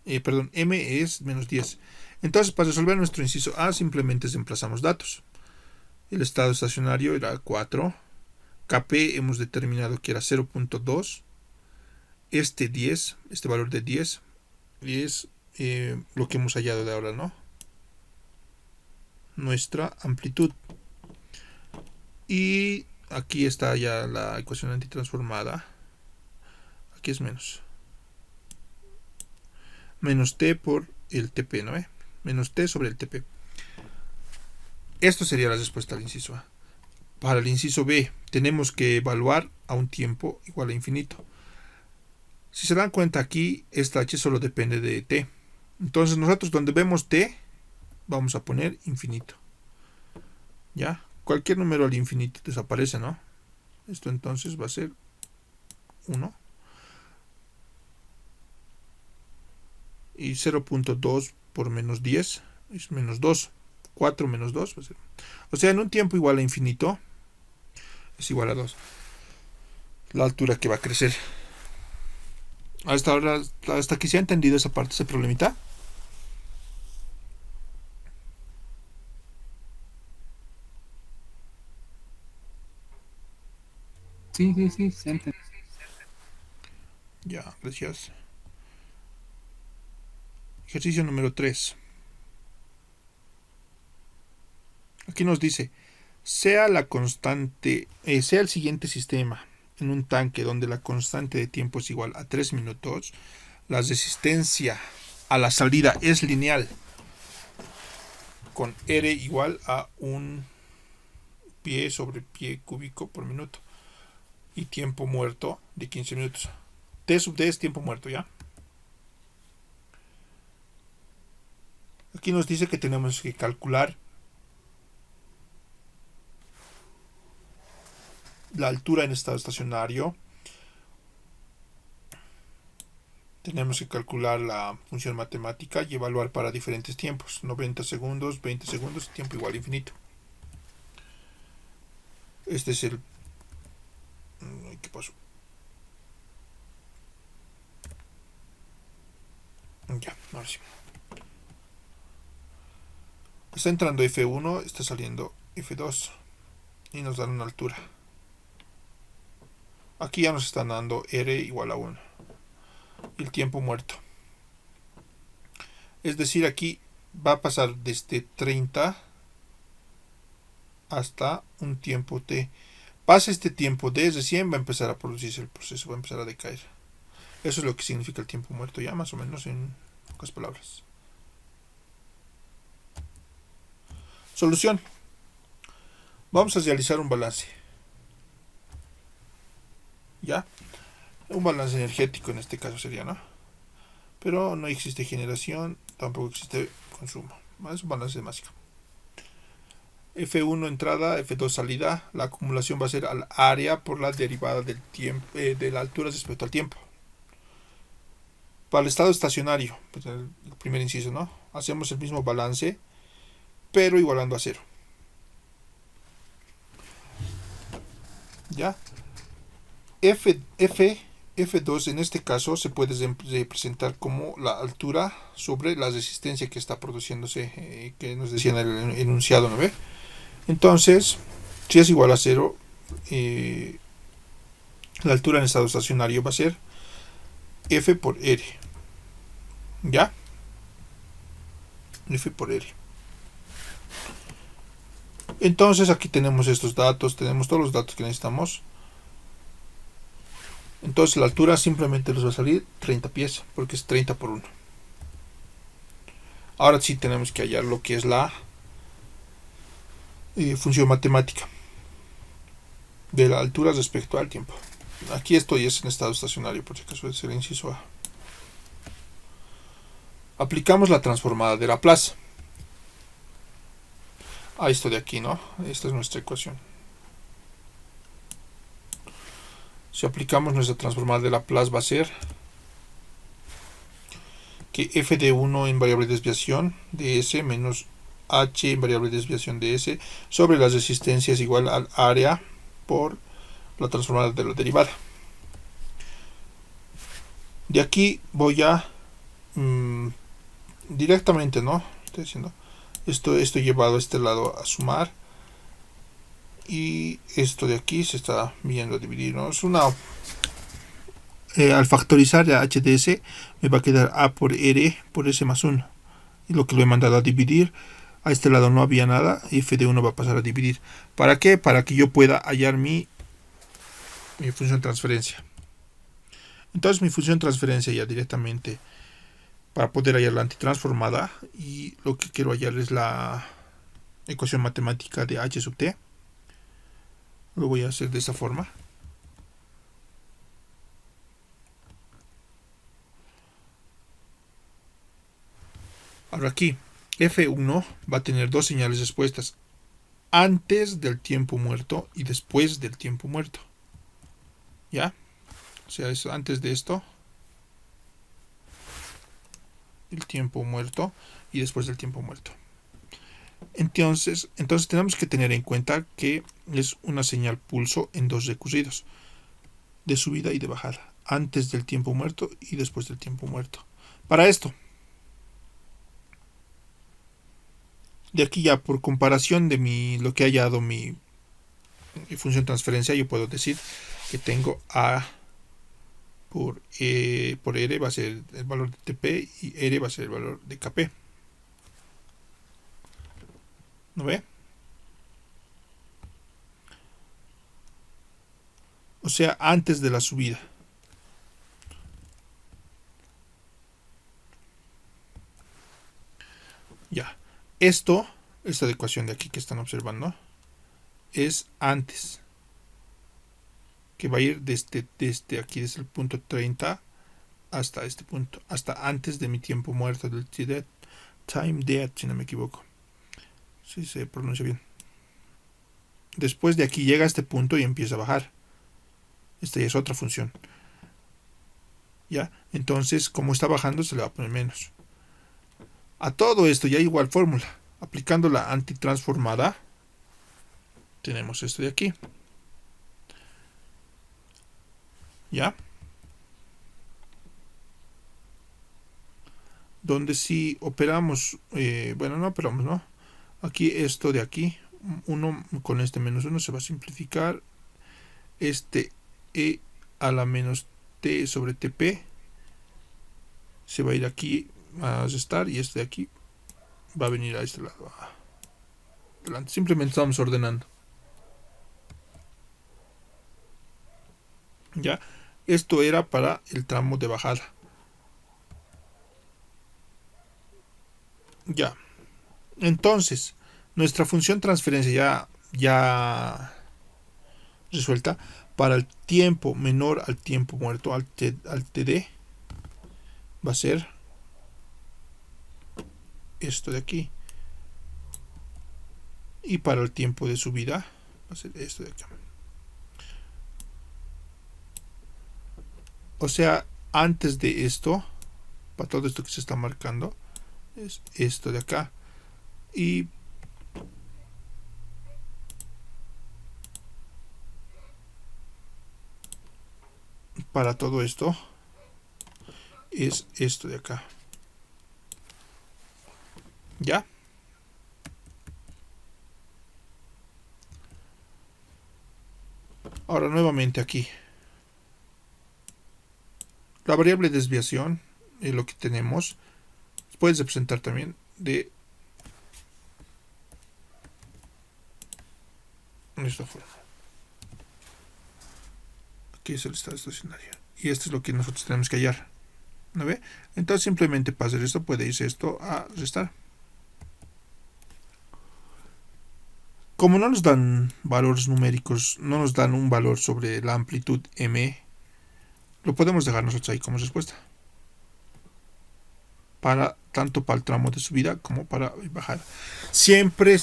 M es menos 10. Entonces, para resolver nuestro inciso A, simplemente reemplazamos datos. El estado estacionario era 4. Kp hemos determinado que era 0.2. Este valor de 10 es lo que hemos hallado de ahora, ¿no? Nuestra amplitud. Y aquí está ya la ecuación antitransformada. Aquí es menos. Menos t por el tp, ¿no? Menos t sobre el tp. Esto sería la respuesta al inciso A. Para el inciso B, tenemos que evaluar a un tiempo igual a infinito. Si se dan cuenta, aquí esta h solo depende de t. Entonces nosotros donde vemos t, vamos a poner infinito. ¿Ya? Cualquier número al infinito desaparece, ¿no? Esto entonces va a ser 1. Y 0.2 por menos 10 es menos 2. 4 menos 2 va a ser. O sea, en un tiempo igual a infinito es igual a 2. La altura que va a crecer. Hasta que se ha entendido esa parte, ese problemita. Sí, sí, sí, se entiende. Ya, gracias. Ejercicio número 3. Aquí nos dice, sea el siguiente sistema en un tanque donde la constante de tiempo es igual a 3 minutos, la resistencia a la salida es lineal con R igual a un pie sobre pie cúbico por minuto y tiempo muerto de 15 minutos. T sub D es tiempo muerto, ¿ya? Aquí nos dice que tenemos que calcular la altura en estado estacionario. Tenemos que calcular la función matemática y evaluar para diferentes tiempos. 90 segundos, 20 segundos, tiempo igual a infinito. Este es el... ¿Qué pasó? Ya, ahora sí. Está entrando F1, está saliendo F2 y nos dan una altura. Aquí ya nos están dando R igual a 1 y el tiempo muerto. Es decir, aquí va a pasar desde 30 hasta un tiempo T. Pasa este tiempo D, recién va a empezar a producirse el proceso, va a empezar a decaer. Eso es lo que significa el tiempo muerto, ya más o menos en pocas palabras. Solución. Vamos a realizar un balance. ¿Ya? Un balance energético en este caso sería, ¿no? Pero no existe generación, tampoco existe consumo. Es un balance de masa. F1 entrada, F2 salida. La acumulación va a ser al área por la derivada del tiempo, de la altura respecto al tiempo. Para el estado estacionario, pues el primer inciso, ¿no? Hacemos el mismo balance, pero igualando a 0. ¿Ya? F2 en este caso se puede representar como la altura sobre la resistencia que está produciéndose, que nos decía en el enunciado, ¿no ve? Entonces, si es igual a 0, la altura en estado estacionario va a ser F por R. ¿Ya? F por R. Entonces aquí tenemos estos datos, tenemos todos los datos que necesitamos. Entonces la altura simplemente nos va a salir 30 pies, porque es 30 por 1. Ahora sí tenemos que hallar lo que es la función matemática de la altura respecto al tiempo. Aquí estoy es en estado estacionario, por si acaso es el inciso A. Aplicamos la transformada de Laplace a esto de aquí, ¿no? Esta es nuestra ecuación. Si aplicamos nuestra transformada de Laplace va a ser que f de 1 en variable de desviación de s menos h en variable de desviación de s sobre las resistencias igual al área por la transformada de la derivada. De aquí voy a directamente, ¿no? Estoy haciendo esto llevado a este lado a sumar, y esto de aquí se está viendo a dividir, ¿no? Es una al factorizar la h de s me va a quedar a por r por s más 1, y lo que lo he mandado a dividir a este lado no había nada, f de 1 va a pasar a dividir. ¿Para qué? Para que yo pueda hallar mi función de transferencia. Entonces mi función de transferencia ya directamente, para poder hallar la antitransformada, y lo que quiero hallar es la ecuación matemática de h sub t, lo voy a hacer de esta forma. Ahora aquí f1 va a tener dos señales expuestas, antes del tiempo muerto y después del tiempo muerto. ¿Ya? O sea, es antes de esto, el tiempo muerto, y después del tiempo muerto. Entonces tenemos que tener en cuenta que es una señal pulso en dos recurridos, de subida y de bajada, antes del tiempo muerto y después del tiempo muerto. Para esto, de aquí ya por comparación de lo que ha hallado mi función de transferencia, yo puedo decir que tengo a por r va a ser el valor de tp y r va a ser el valor de kp. ¿No ve? O sea, antes de la subida. Ya. Esta ecuación de aquí que están observando es antes, que va a ir desde aquí, desde el punto 30 hasta este punto, hasta antes de mi tiempo muerto, del time dead, si no me equivoco. Si se pronuncia bien. Después de aquí llega a este punto y empieza a bajar. Esta ya es otra función. ¿Ya? Entonces, como está bajando, se le va a poner menos. A todo esto ya igual fórmula. Aplicando la antitransformada, tenemos esto de aquí. ¿Ya? Donde si operamos, bueno, no operamos, ¿no? Aquí esto de aquí, 1 con este menos 1 se va a simplificar. Este e a la menos t sobre tp se va a ir aquí a restar, y este de aquí va a venir a este lado adelante. Simplemente estamos ordenando. Ya, esto era para el tramo de bajada. Ya, entonces nuestra función transferencia ya resuelta. Para el tiempo menor al tiempo muerto, al td, va a ser esto de aquí. Y para el tiempo de subida va a ser esto de acá. O sea, antes de esto, para todo esto que se está marcando, es esto de acá. Y para todo esto es esto de acá. ¿Ya? Ahora nuevamente aquí. La variable de desviación es lo que tenemos. Puedes representar también de esta forma. Aquí es el estado estacionario. Y esto es lo que nosotros tenemos que hallar. ¿No ve? Entonces simplemente para hacer esto puede irse esto a restar. Como no nos dan valores numéricos, no nos dan un valor sobre la amplitud m, lo podemos dejar nosotros ahí como respuesta. Tanto para el tramo de subida como para bajada. Siempre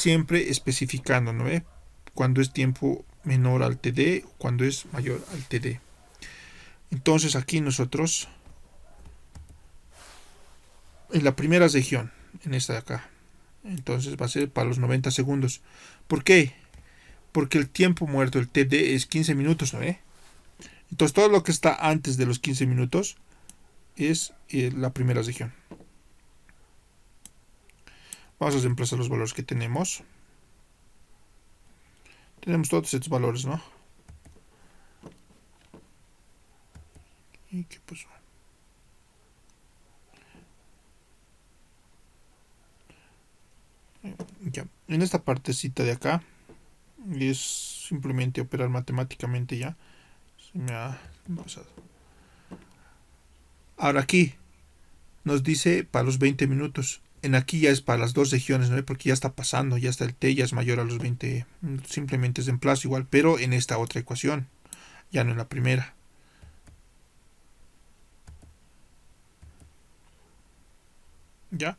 especificando, ¿no ve? Cuando es tiempo menor al TD o cuando es mayor al TD. Entonces aquí nosotros, en la primera región, en esta de acá, entonces va a ser para los 90 segundos. ¿Por qué? Porque el tiempo muerto, el TD, es 15 minutos, ¿no ve? Entonces todo lo que está antes de los 15 minutos es la primera región. Vamos a reemplazar los valores que tenemos. Tenemos todos estos valores, ¿no? ¿Y qué pasó? Ya. En esta partecita de acá es simplemente operar matemáticamente ya. Se me ha pasado. Ahora aquí nos dice para los 20 minutos. En aquí ya es para las dos regiones, ¿no? Porque ya está pasando, ya está el T, ya es mayor a los 20 minutos. Simplemente es reemplazo igual, pero en esta otra ecuación, ya no en la primera. ¿Ya?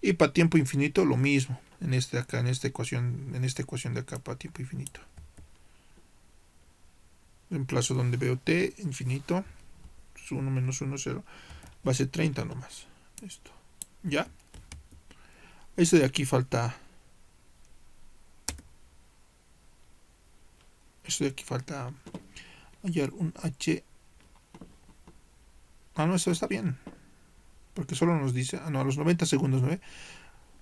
Y para tiempo infinito lo mismo. En este de acá, en esta ecuación de acá para tiempo infinito. Reemplazo donde veo T, infinito. 1 menos 1, 0. Va a ser 30 nomás. Esto. ¿Ya? Esto de aquí falta. Esto de aquí falta hallar un H. Ah, no, eso está bien. Porque solo nos dice. Ah, no, a los 90 segundos, ¿no?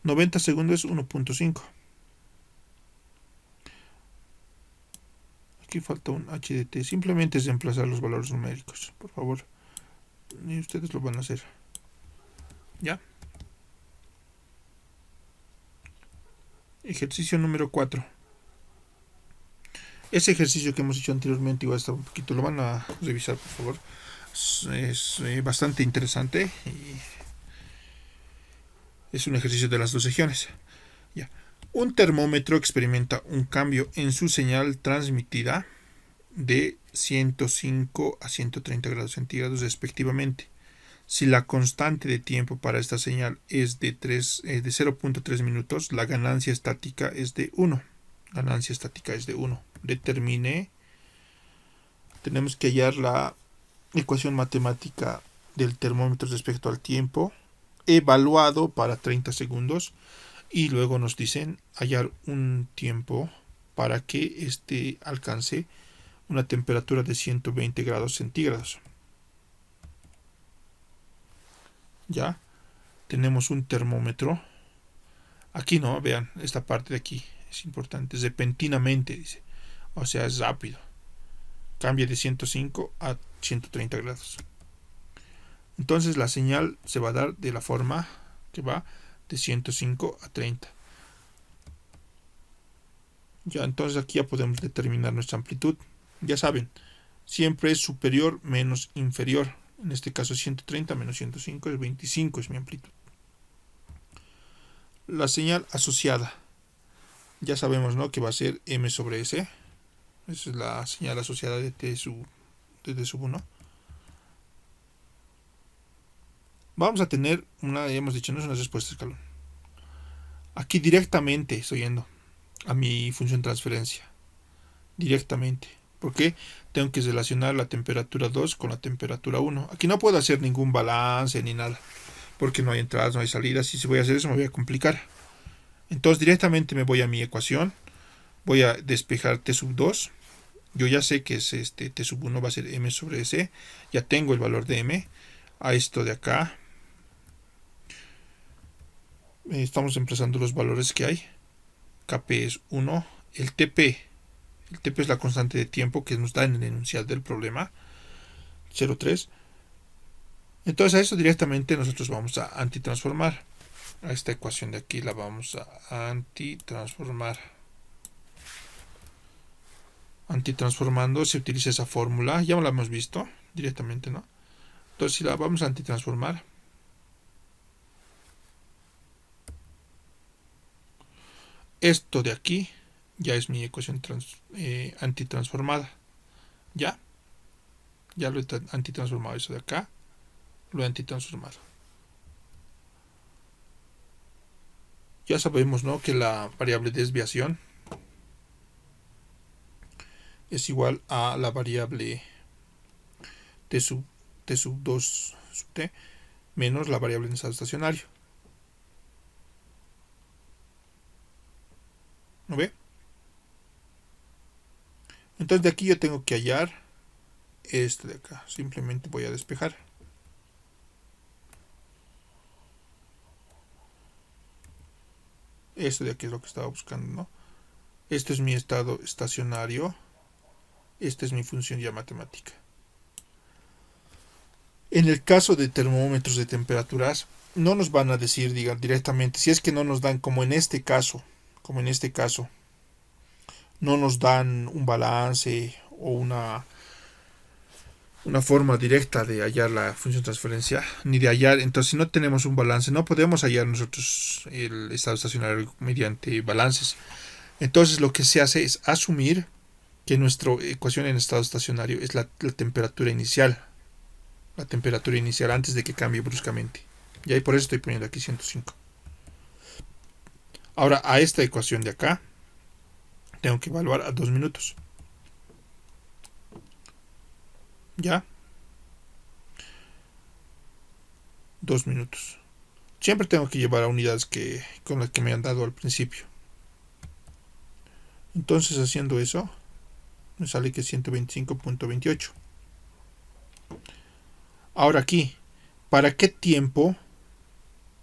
90 segundos es 1.5. Aquí falta un H de T. Simplemente es reemplazar los valores numéricos. Por favor. Y ustedes lo van a hacer. ¿Ya? Ejercicio número 4. Ese ejercicio que hemos hecho anteriormente igual está un poquito. Lo van a revisar, por favor. Es bastante interesante. Y es un ejercicio de las dos regiones. Ya. Un termómetro experimenta un cambio en su señal transmitida de 105 a 130 grados centígrados respectivamente. Si la constante de tiempo para esta señal es de 0.3 minutos, la ganancia estática es de 1. Determine. Tenemos que hallar la ecuación matemática del termómetro respecto al tiempo evaluado para 30 segundos y luego nos dicen hallar un tiempo para que este alcance una temperatura de 120 grados centígrados. Ya tenemos un termómetro. Aquí no, vean, esta parte de aquí es importante. Repentinamente, dice. O sea, es rápido. Cambia de 105 a 130 grados. Entonces la señal se va a dar de la forma que va de 105 a 30. Ya, entonces aquí ya podemos determinar nuestra amplitud. Ya saben, siempre es superior menos inferior. En este caso 130 menos 105 es 25, es mi amplitud. La señal asociada. Ya sabemos, ¿no?, que va a ser m sobre s. Esa es la señal asociada de t sub 1. Vamos a tener una, ya hemos dicho, no es una respuesta de escalón. Aquí directamente estoy yendo a mi función transferencia. Directamente. Porque tengo que relacionar la temperatura 2 con la temperatura 1. Aquí no puedo hacer ningún balance ni nada. Porque no hay entradas, no hay salidas. Y si voy a hacer eso me voy a complicar. Entonces directamente me voy a mi ecuación. Voy a despejar t sub 2. Yo ya sé que es t sub 1 va a ser m sobre s. Ya tengo el valor de m. A esto de acá. Estamos reemplazando los valores que hay. Kp es 1. El TP es la constante de tiempo que nos da en el enunciado del problema. 0,3. Entonces a eso directamente nosotros vamos a antitransformar. A esta ecuación de aquí la vamos a antitransformar. Antitransformando se utiliza esa fórmula, ya la hemos visto directamente, ¿no? Entonces si la vamos a antitransformar, esto de aquí ya es mi ecuación antitransformada. Ya lo he antitransformado, eso de acá lo he antitransformado. Ya sabemos, ¿no?, que la variable desviación es igual a la variable t sub 2 sub t menos la variable en estado estacionario. ¿No ve? Entonces de aquí yo tengo que hallar esto de acá. Simplemente voy a despejar. Esto de aquí es lo que estaba buscando, ¿no? Esto es mi estado estacionario. Esta es mi función ya matemática. En el caso de termómetros de temperaturas, no nos van a decir, digan, directamente, si es que no nos dan, como en este caso, no nos dan un balance o una forma directa de hallar la función de transferencia, ni de hallar. Entonces, si no tenemos un balance, no podemos hallar nosotros el estado estacionario mediante balances. Entonces, lo que se hace es asumir que nuestra ecuación en estado estacionario es la temperatura inicial. La temperatura inicial antes de que cambie bruscamente. Y ahí por eso estoy poniendo aquí 105. Ahora, a esta ecuación de acá tengo que evaluar a 2 minutos. ¿Ya? 2 minutos. Siempre tengo que llevar a unidades con las que me han dado al principio. Entonces, haciendo eso, me sale que es 125.28. Ahora aquí, ¿para qué tiempo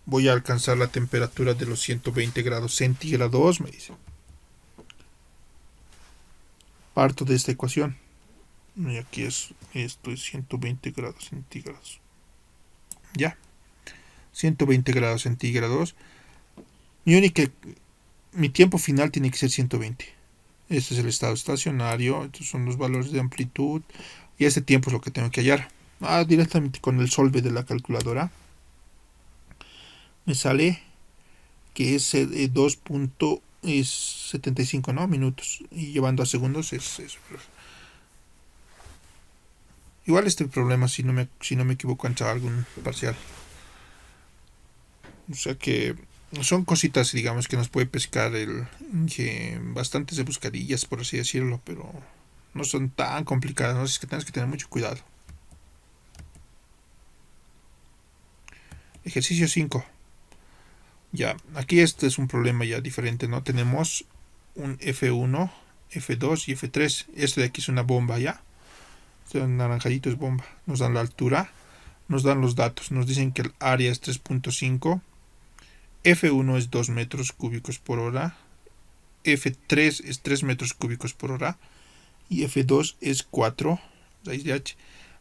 voy a alcanzar la temperatura de los 120 grados centígrados? Me dice. Parto de esta ecuación. Y aquí esto es 120 grados centígrados. Ya. 120 grados centígrados. Mi tiempo final tiene que ser 120. Este es el estado estacionario. Estos son los valores de amplitud. Y este tiempo es lo que tengo que hallar. Directamente con el solve de la calculadora. Me sale que es 2.75, ¿no?, minutos. Y llevando a segundos es eso. Igual este problema, si no me equivoco, entra algún parcial. O sea que son cositas, digamos, que nos puede pescar bastantes de buscadillas, por así decirlo, pero no son tan complicadas, ¿no? Es que tienes que tener mucho cuidado. Ejercicio 5. Ya, aquí este es un problema ya diferente, ¿no? Tenemos un F1, F2 y F3. Este de aquí es una bomba, ¿ya? Este naranjadito es bomba. Nos dan la altura, nos dan los datos. Nos dicen que el área es 3.5. F1 es 2 metros cúbicos por hora. F3 es 3 metros cúbicos por hora. Y F2 es 4.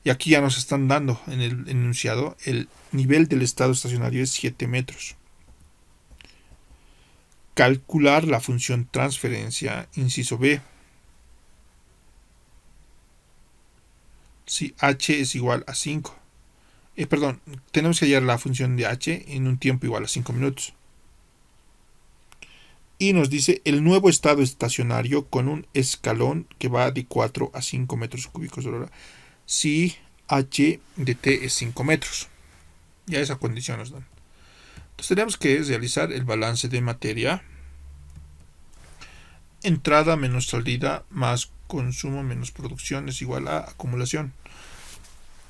Y aquí ya nos están dando en el enunciado el nivel del estado estacionario es 7 metros. Calcular la función transferencia, inciso B. Si h es igual a 5. Tenemos que hallar la función de h en un tiempo igual a 5 minutos. Y nos dice el nuevo estado estacionario con un escalón que va de 4 a 5 metros cúbicos por hora. Si h de t es 5 metros. Ya esa condición nos dan. Entonces tenemos que realizar el balance de materia. Entrada menos salida más consumo menos producción es igual a acumulación.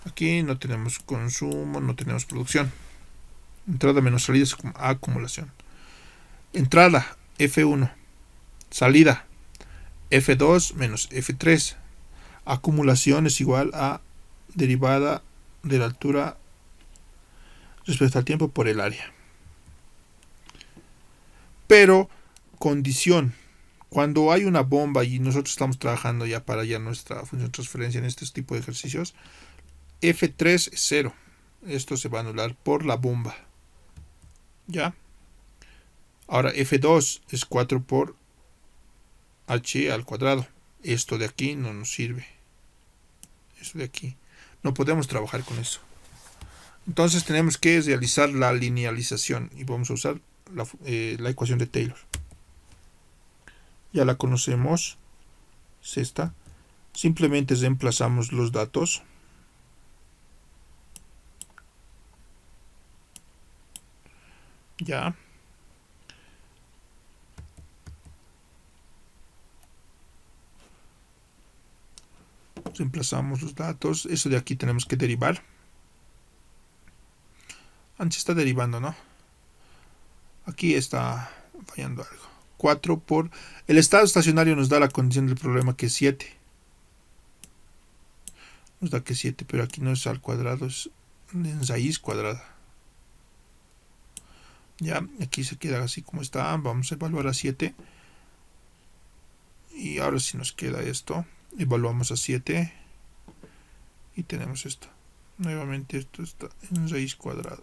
Aquí no tenemos consumo, no tenemos producción. Entrada menos salida es acumulación. Entrada, F1. Salida, F2 menos F3. Acumulación es igual a derivada de la altura respecto al tiempo por el área. Pero, condición. Cuando hay una bomba y nosotros estamos trabajando ya para hallar nuestra función de transferencia en este tipo de ejercicios, F3 es 0. Esto se va a anular por la bomba. ¿Ya? Ahora F2 es 4 por h al cuadrado. Esto de aquí no nos sirve. Esto de aquí. No podemos trabajar con eso. Entonces tenemos que realizar la linealización y vamos a usar la ecuación de Taylor. Ya la conocemos. Es esta. Simplemente reemplazamos los datos. Ya. Reemplazamos los datos. Eso de aquí tenemos que derivar. Antes está derivando, ¿no? Aquí está fallando algo. 4 por... El estado estacionario nos da la condición del problema que es 7. Nos da que 7, pero aquí no es al cuadrado, es en raíz cuadrada. Ya, aquí se queda así como está. Vamos a evaluar a 7. Y ahora sí nos queda esto. Evaluamos a 7. Y tenemos esto. Nuevamente esto está en raíz cuadrada.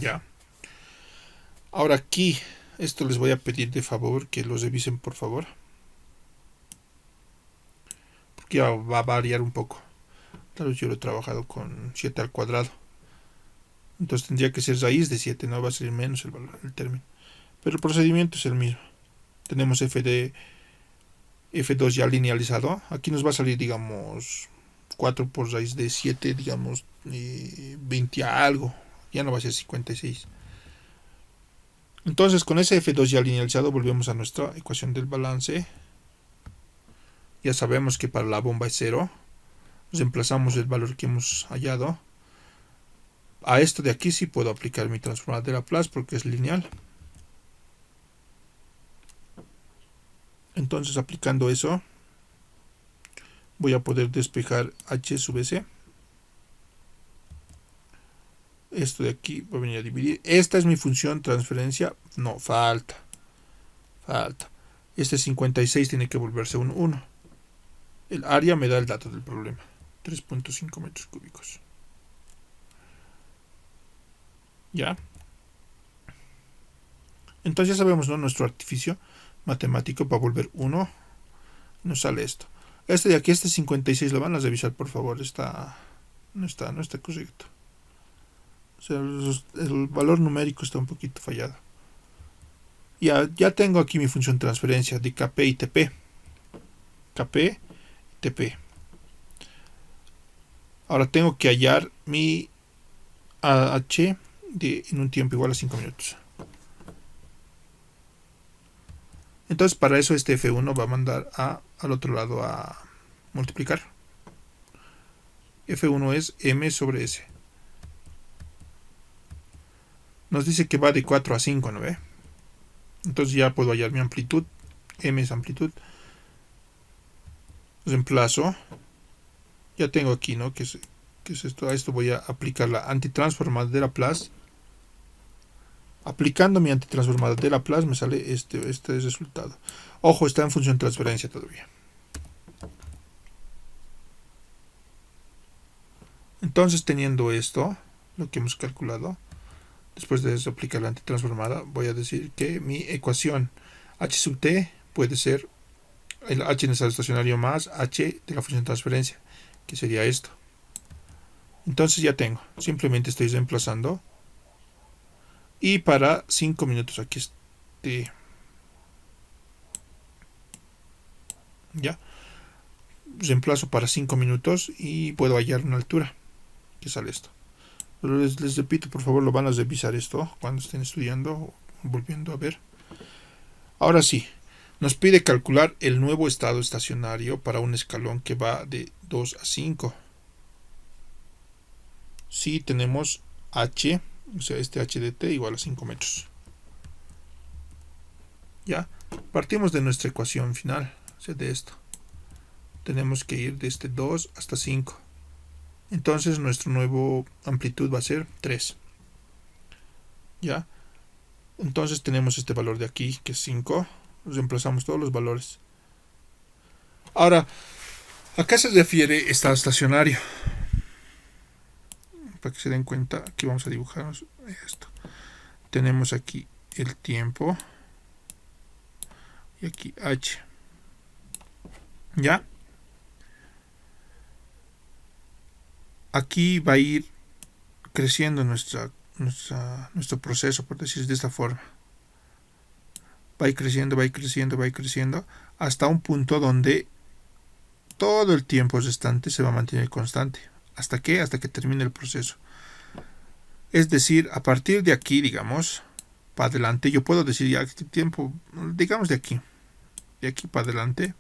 Ya. Ahora aquí, esto les voy a pedir de favor que lo revisen por favor. Porque ya va a variar un poco. Claro, yo lo he trabajado con 7 al cuadrado. Entonces tendría que ser raíz de 7, no va a ser menos el valor, el término. Pero el procedimiento es el mismo. Tenemos F2 ya linealizado. Aquí nos va a salir, digamos, 4 por raíz de 7, digamos, 20 a algo. Ya no va a ser 56. Entonces con ese F2 ya linealizado volvemos a nuestra ecuación del balance. Ya sabemos que para la bomba es 0. Reemplazamos el valor que hemos hallado. A esto de aquí sí puedo aplicar mi transformador de Laplace porque es lineal. Entonces aplicando eso voy a poder despejar H sub S. Esto de aquí voy a venir a dividir. Esta es mi función transferencia. No, falta. Este 56 tiene que volverse un 1. El área me da el dato del problema. 3.5 metros cúbicos. Ya. Entonces ya sabemos, ¿no? Nuestro artificio matemático para volver 1. Nos sale esto. Este de aquí, este 56, lo van a revisar por favor. No está correcto. O sea, el valor numérico está un poquito fallado. Ya tengo aquí mi función transferencia de Kp y Tp. Kp y Tp. Ahora tengo que hallar mi H en un tiempo igual a 5 minutos. Entonces para eso este F1 va a mandar al otro lado a multiplicar. F1 es M sobre S. Nos dice que va de 4 a 5, ¿no ve? Entonces ya puedo hallar mi amplitud. M es amplitud. Reemplazo. Ya tengo aquí, ¿no? ¿Qué es esto? A esto voy a aplicar la antitransformada de Laplace. Aplicando mi antitransformada de Laplace me sale este resultado. Ojo, está en función transferencia todavía. Entonces, teniendo esto, lo que hemos calculado, después de eso aplicar la antitransformada, voy a decir que mi ecuación H sub t puede ser el H en el estado estacionario más H de la función transferencia, que sería esto. Entonces ya tengo, simplemente estoy reemplazando. Y para 5 minutos, aquí ya reemplazo para 5 minutos y puedo hallar una altura que sale esto. Pero les repito, por favor, lo van a revisar esto cuando estén estudiando o volviendo a ver. Ahora sí, nos pide calcular el nuevo estado estacionario para un escalón que va de 2 a 5. Si tenemos H, o sea, este H de t igual a 5 metros. Ya, partimos de nuestra ecuación final, o sea, de esto. Tenemos que ir desde 2 hasta 5. Entonces nuestro nuevo amplitud va a ser 3. Ya. Entonces tenemos este valor de aquí que es 5. Reemplazamos todos los valores. Ahora, ¿a qué se refiere estado estacionario? Para que se den cuenta, aquí vamos a dibujar esto. tenemos aquí el tiempo y aquí h. ¿Ya? Aquí va a ir creciendo nuestro proceso, por decir de esta forma. Va a ir creciendo, va a ir creciendo, va a ir creciendo, hasta un punto donde todo el tiempo restante se va a mantener constante. ¿Hasta qué? Hasta que termine el proceso. Es decir, a partir de aquí, digamos, para adelante, yo puedo decir ya este tiempo, digamos de aquí para adelante,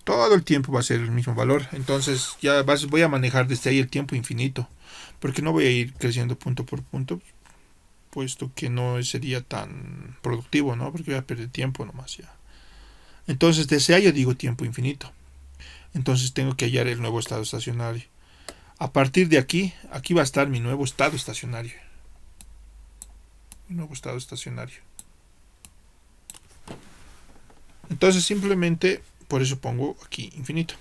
todo el tiempo va a ser el mismo valor. Entonces ya voy a manejar desde ahí el tiempo infinito, porque no voy a ir creciendo punto por punto, puesto que no sería tan productivo, ¿no? Porque voy a perder tiempo nomás ya. Entonces desde ahí yo digo tiempo infinito. Entonces tengo que hallar el nuevo estado estacionario. A partir de aquí va a estar mi nuevo estado estacionario. Mi nuevo estado estacionario. Entonces simplemente por eso pongo aquí infinito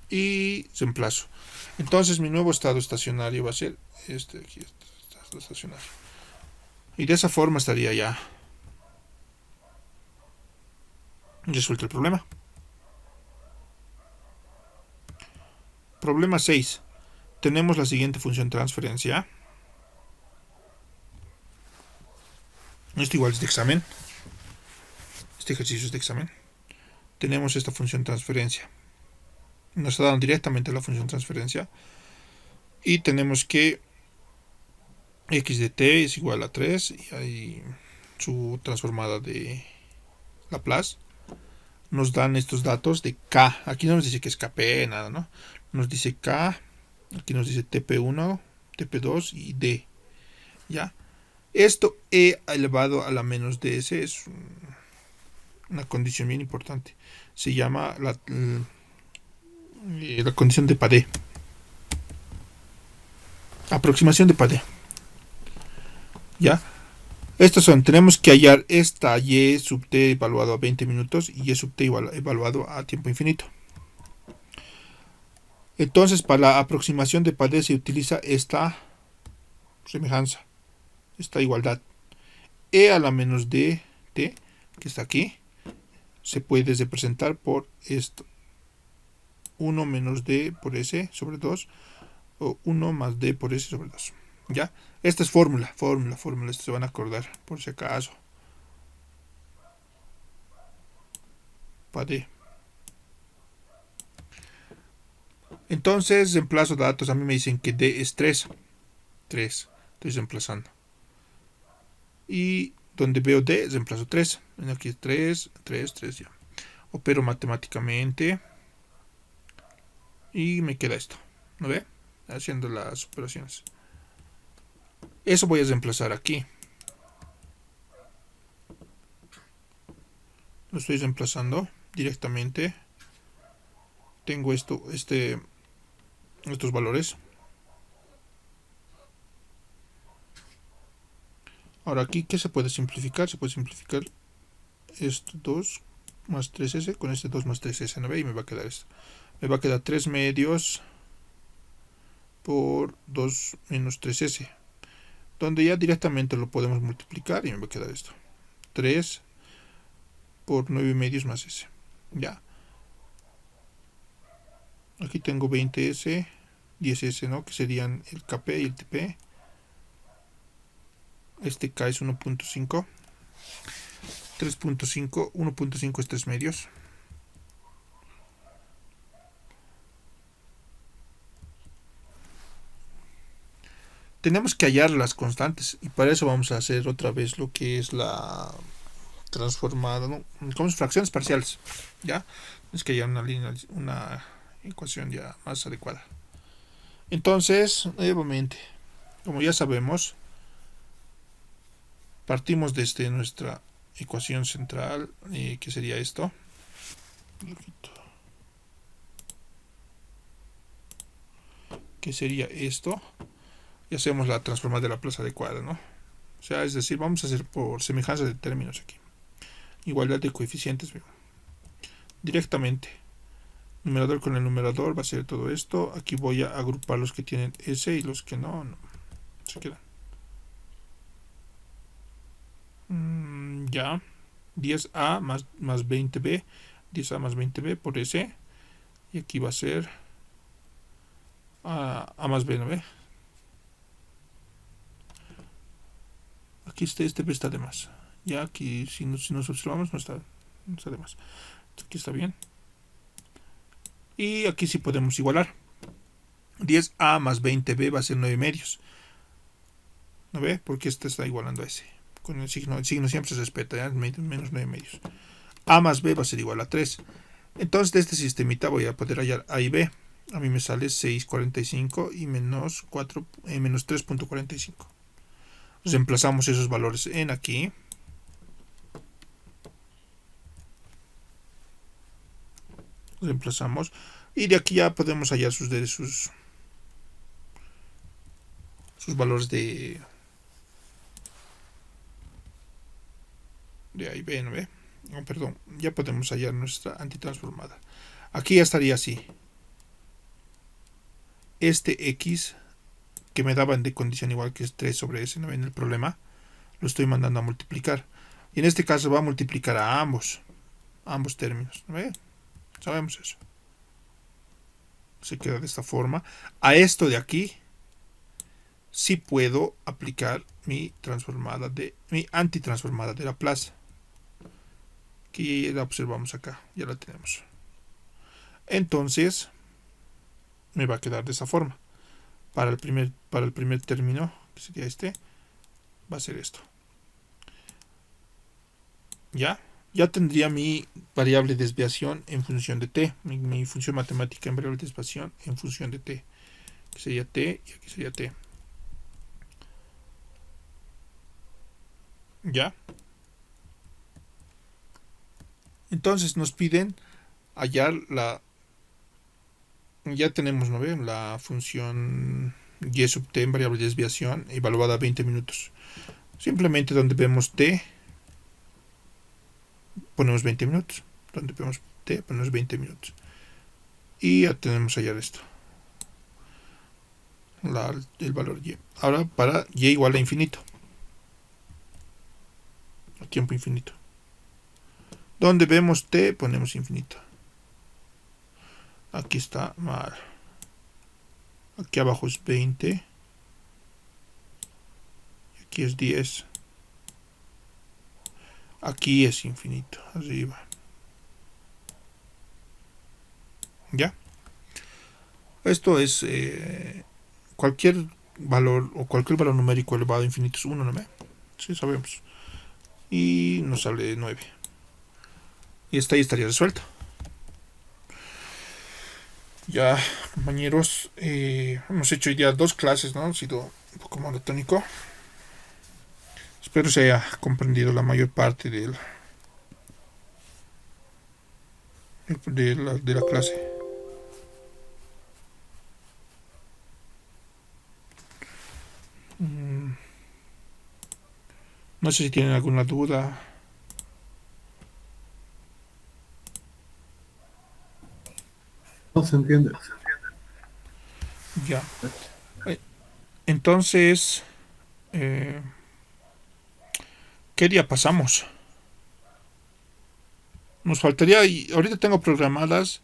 y reemplazo. Entonces mi nuevo estado estacionario va a ser este aquí, este estado estacionario. Y de esa forma estaría ya resuelto el problema. Problema 6. Tenemos la siguiente función transferencia. Esto igual es de examen. Este ejercicio es de examen. Tenemos esta función transferencia. Nos está dando directamente la función transferencia. Y tenemos que x de t es igual a 3. Y ahí su transformada de Laplace. Nos dan estos datos de k. Aquí no nos dice que es kp, nada, ¿no? Nos dice k. Aquí nos dice tp1, tp2 y d. ¿Ya? Esto e elevado a la menos ds es una condición bien importante. Se llama la condición de Padé. Aproximación de Padé. ¿Ya? Estos son, tenemos que hallar esta y sub t evaluado a 20 minutos y y sub t evaluado a tiempo infinito. Entonces, para la aproximación de Padé se utiliza esta semejanza, esta igualdad. E a la menos d t, que está aquí, se puede representar por esto. 1 menos d por s sobre 2 o 1 más d por s sobre 2. ¿Ya? Esta es fórmula. Esto se van a acordar por si acaso. Padé. Entonces reemplazo datos. A mí me dicen que d es 3. Estoy reemplazando. Y donde veo d, reemplazo 3. Aquí es 3 ya. Opero matemáticamente. Y me queda esto. ¿No ve? Haciendo las operaciones. Eso voy a reemplazar aquí. Lo estoy reemplazando directamente. Tengo estos valores. Ahora aquí, ¿qué se puede simplificar? Se puede simplificar esto 2 más 3s con este 2 más 3s, ¿no ve? Y me va a quedar esto. Me va a quedar 3 medios por 2 menos 3s. Donde ya directamente lo podemos multiplicar y me va a quedar esto. 3 por 9 medios más s. Ya. Aquí tengo 20s, 10s, ¿no? Que serían el kp y el tp. Este k es 1.5. 3.5, 1.5 es 3 medios. Tenemos que hallar las constantes y para eso vamos a hacer otra vez lo que es la transformada, ¿no? Como fracciones parciales, ¿ya? Es que hallar una ecuación ya más adecuada. Entonces, nuevamente, como ya sabemos, partimos desde nuestra ecuación central, que sería esto. Que sería esto. Y hacemos la transformada de Laplace adecuada, ¿no? O sea, es decir, vamos a hacer por semejanza de términos aquí. Igualdad de coeficientes, directamente. Numerador con el numerador va a ser todo esto. Aquí voy a agrupar los que tienen S y los que no se quedan. Ya. 10A más 20B. 10A más 20B por S. Y aquí va a ser A más B, ¿no ve? Aquí este B está de más. Ya aquí, si nos observamos, no está de más. Aquí está bien. Y aquí sí podemos igualar. 10A más 20B va a ser 9 medios. ¿No ve? Porque este está igualando a ese. Con el signo siempre se respeta, ¿ya? Menos 9 medios. A más B va a ser igual a 3. Entonces de este sistemita voy a poder hallar A y B. A mí me sale 6,45 y menos 3,45. Reemplazamos esos valores en aquí. Reemplazamos. Y de aquí ya podemos hallar sus valores de A y B, ¿no ve? Oh, perdón, ya podemos hallar nuestra antitransformada. Aquí ya estaría así. Este X que me daban de condición igual que es 3 sobre S, ¿no ven el problema? Lo estoy mandando a multiplicar. Y en este caso va a multiplicar a ambos términos, ¿no ve? Sabemos eso. Se queda de esta forma. A esto de aquí sí puedo aplicar mi antitransformada de Laplace. Que la observamos acá, ya la tenemos. Entonces me va a quedar de esa forma. Para el primer término, que sería este, va a ser esto. Ya tendría mi variable de desviación en función de t, mi función matemática en variable de desviación en función de t, que sería t y aquí sería t. Ya. Entonces nos piden hallar ya tenemos, ¿no ven? La función y sub t en variable de desviación evaluada a 20 minutos. Simplemente donde vemos t ponemos 20 minutos. Donde vemos t ponemos 20 minutos. Y ya tenemos hallar esto. El valor y. Ahora para y igual a infinito. A tiempo infinito. Donde vemos t ponemos infinito. Aquí está mal. Aquí abajo es 20. Aquí es 10. Aquí es infinito. Arriba. ¿Ya? Esto es cualquier valor o cualquier valor numérico elevado a infinito es 1, ¿no ve? Sí, sabemos. Y nos sale 9. Y esta ahí estaría resuelta. Ya, compañeros, hemos hecho ya 2 clases, ¿no? Ha sido un poco monotónico. Espero se haya comprendido la mayor parte de la clase. No sé si tienen alguna duda. No se entiende. Ya. Entonces, ¿qué día pasamos? Nos faltaría, y ahorita tengo programadas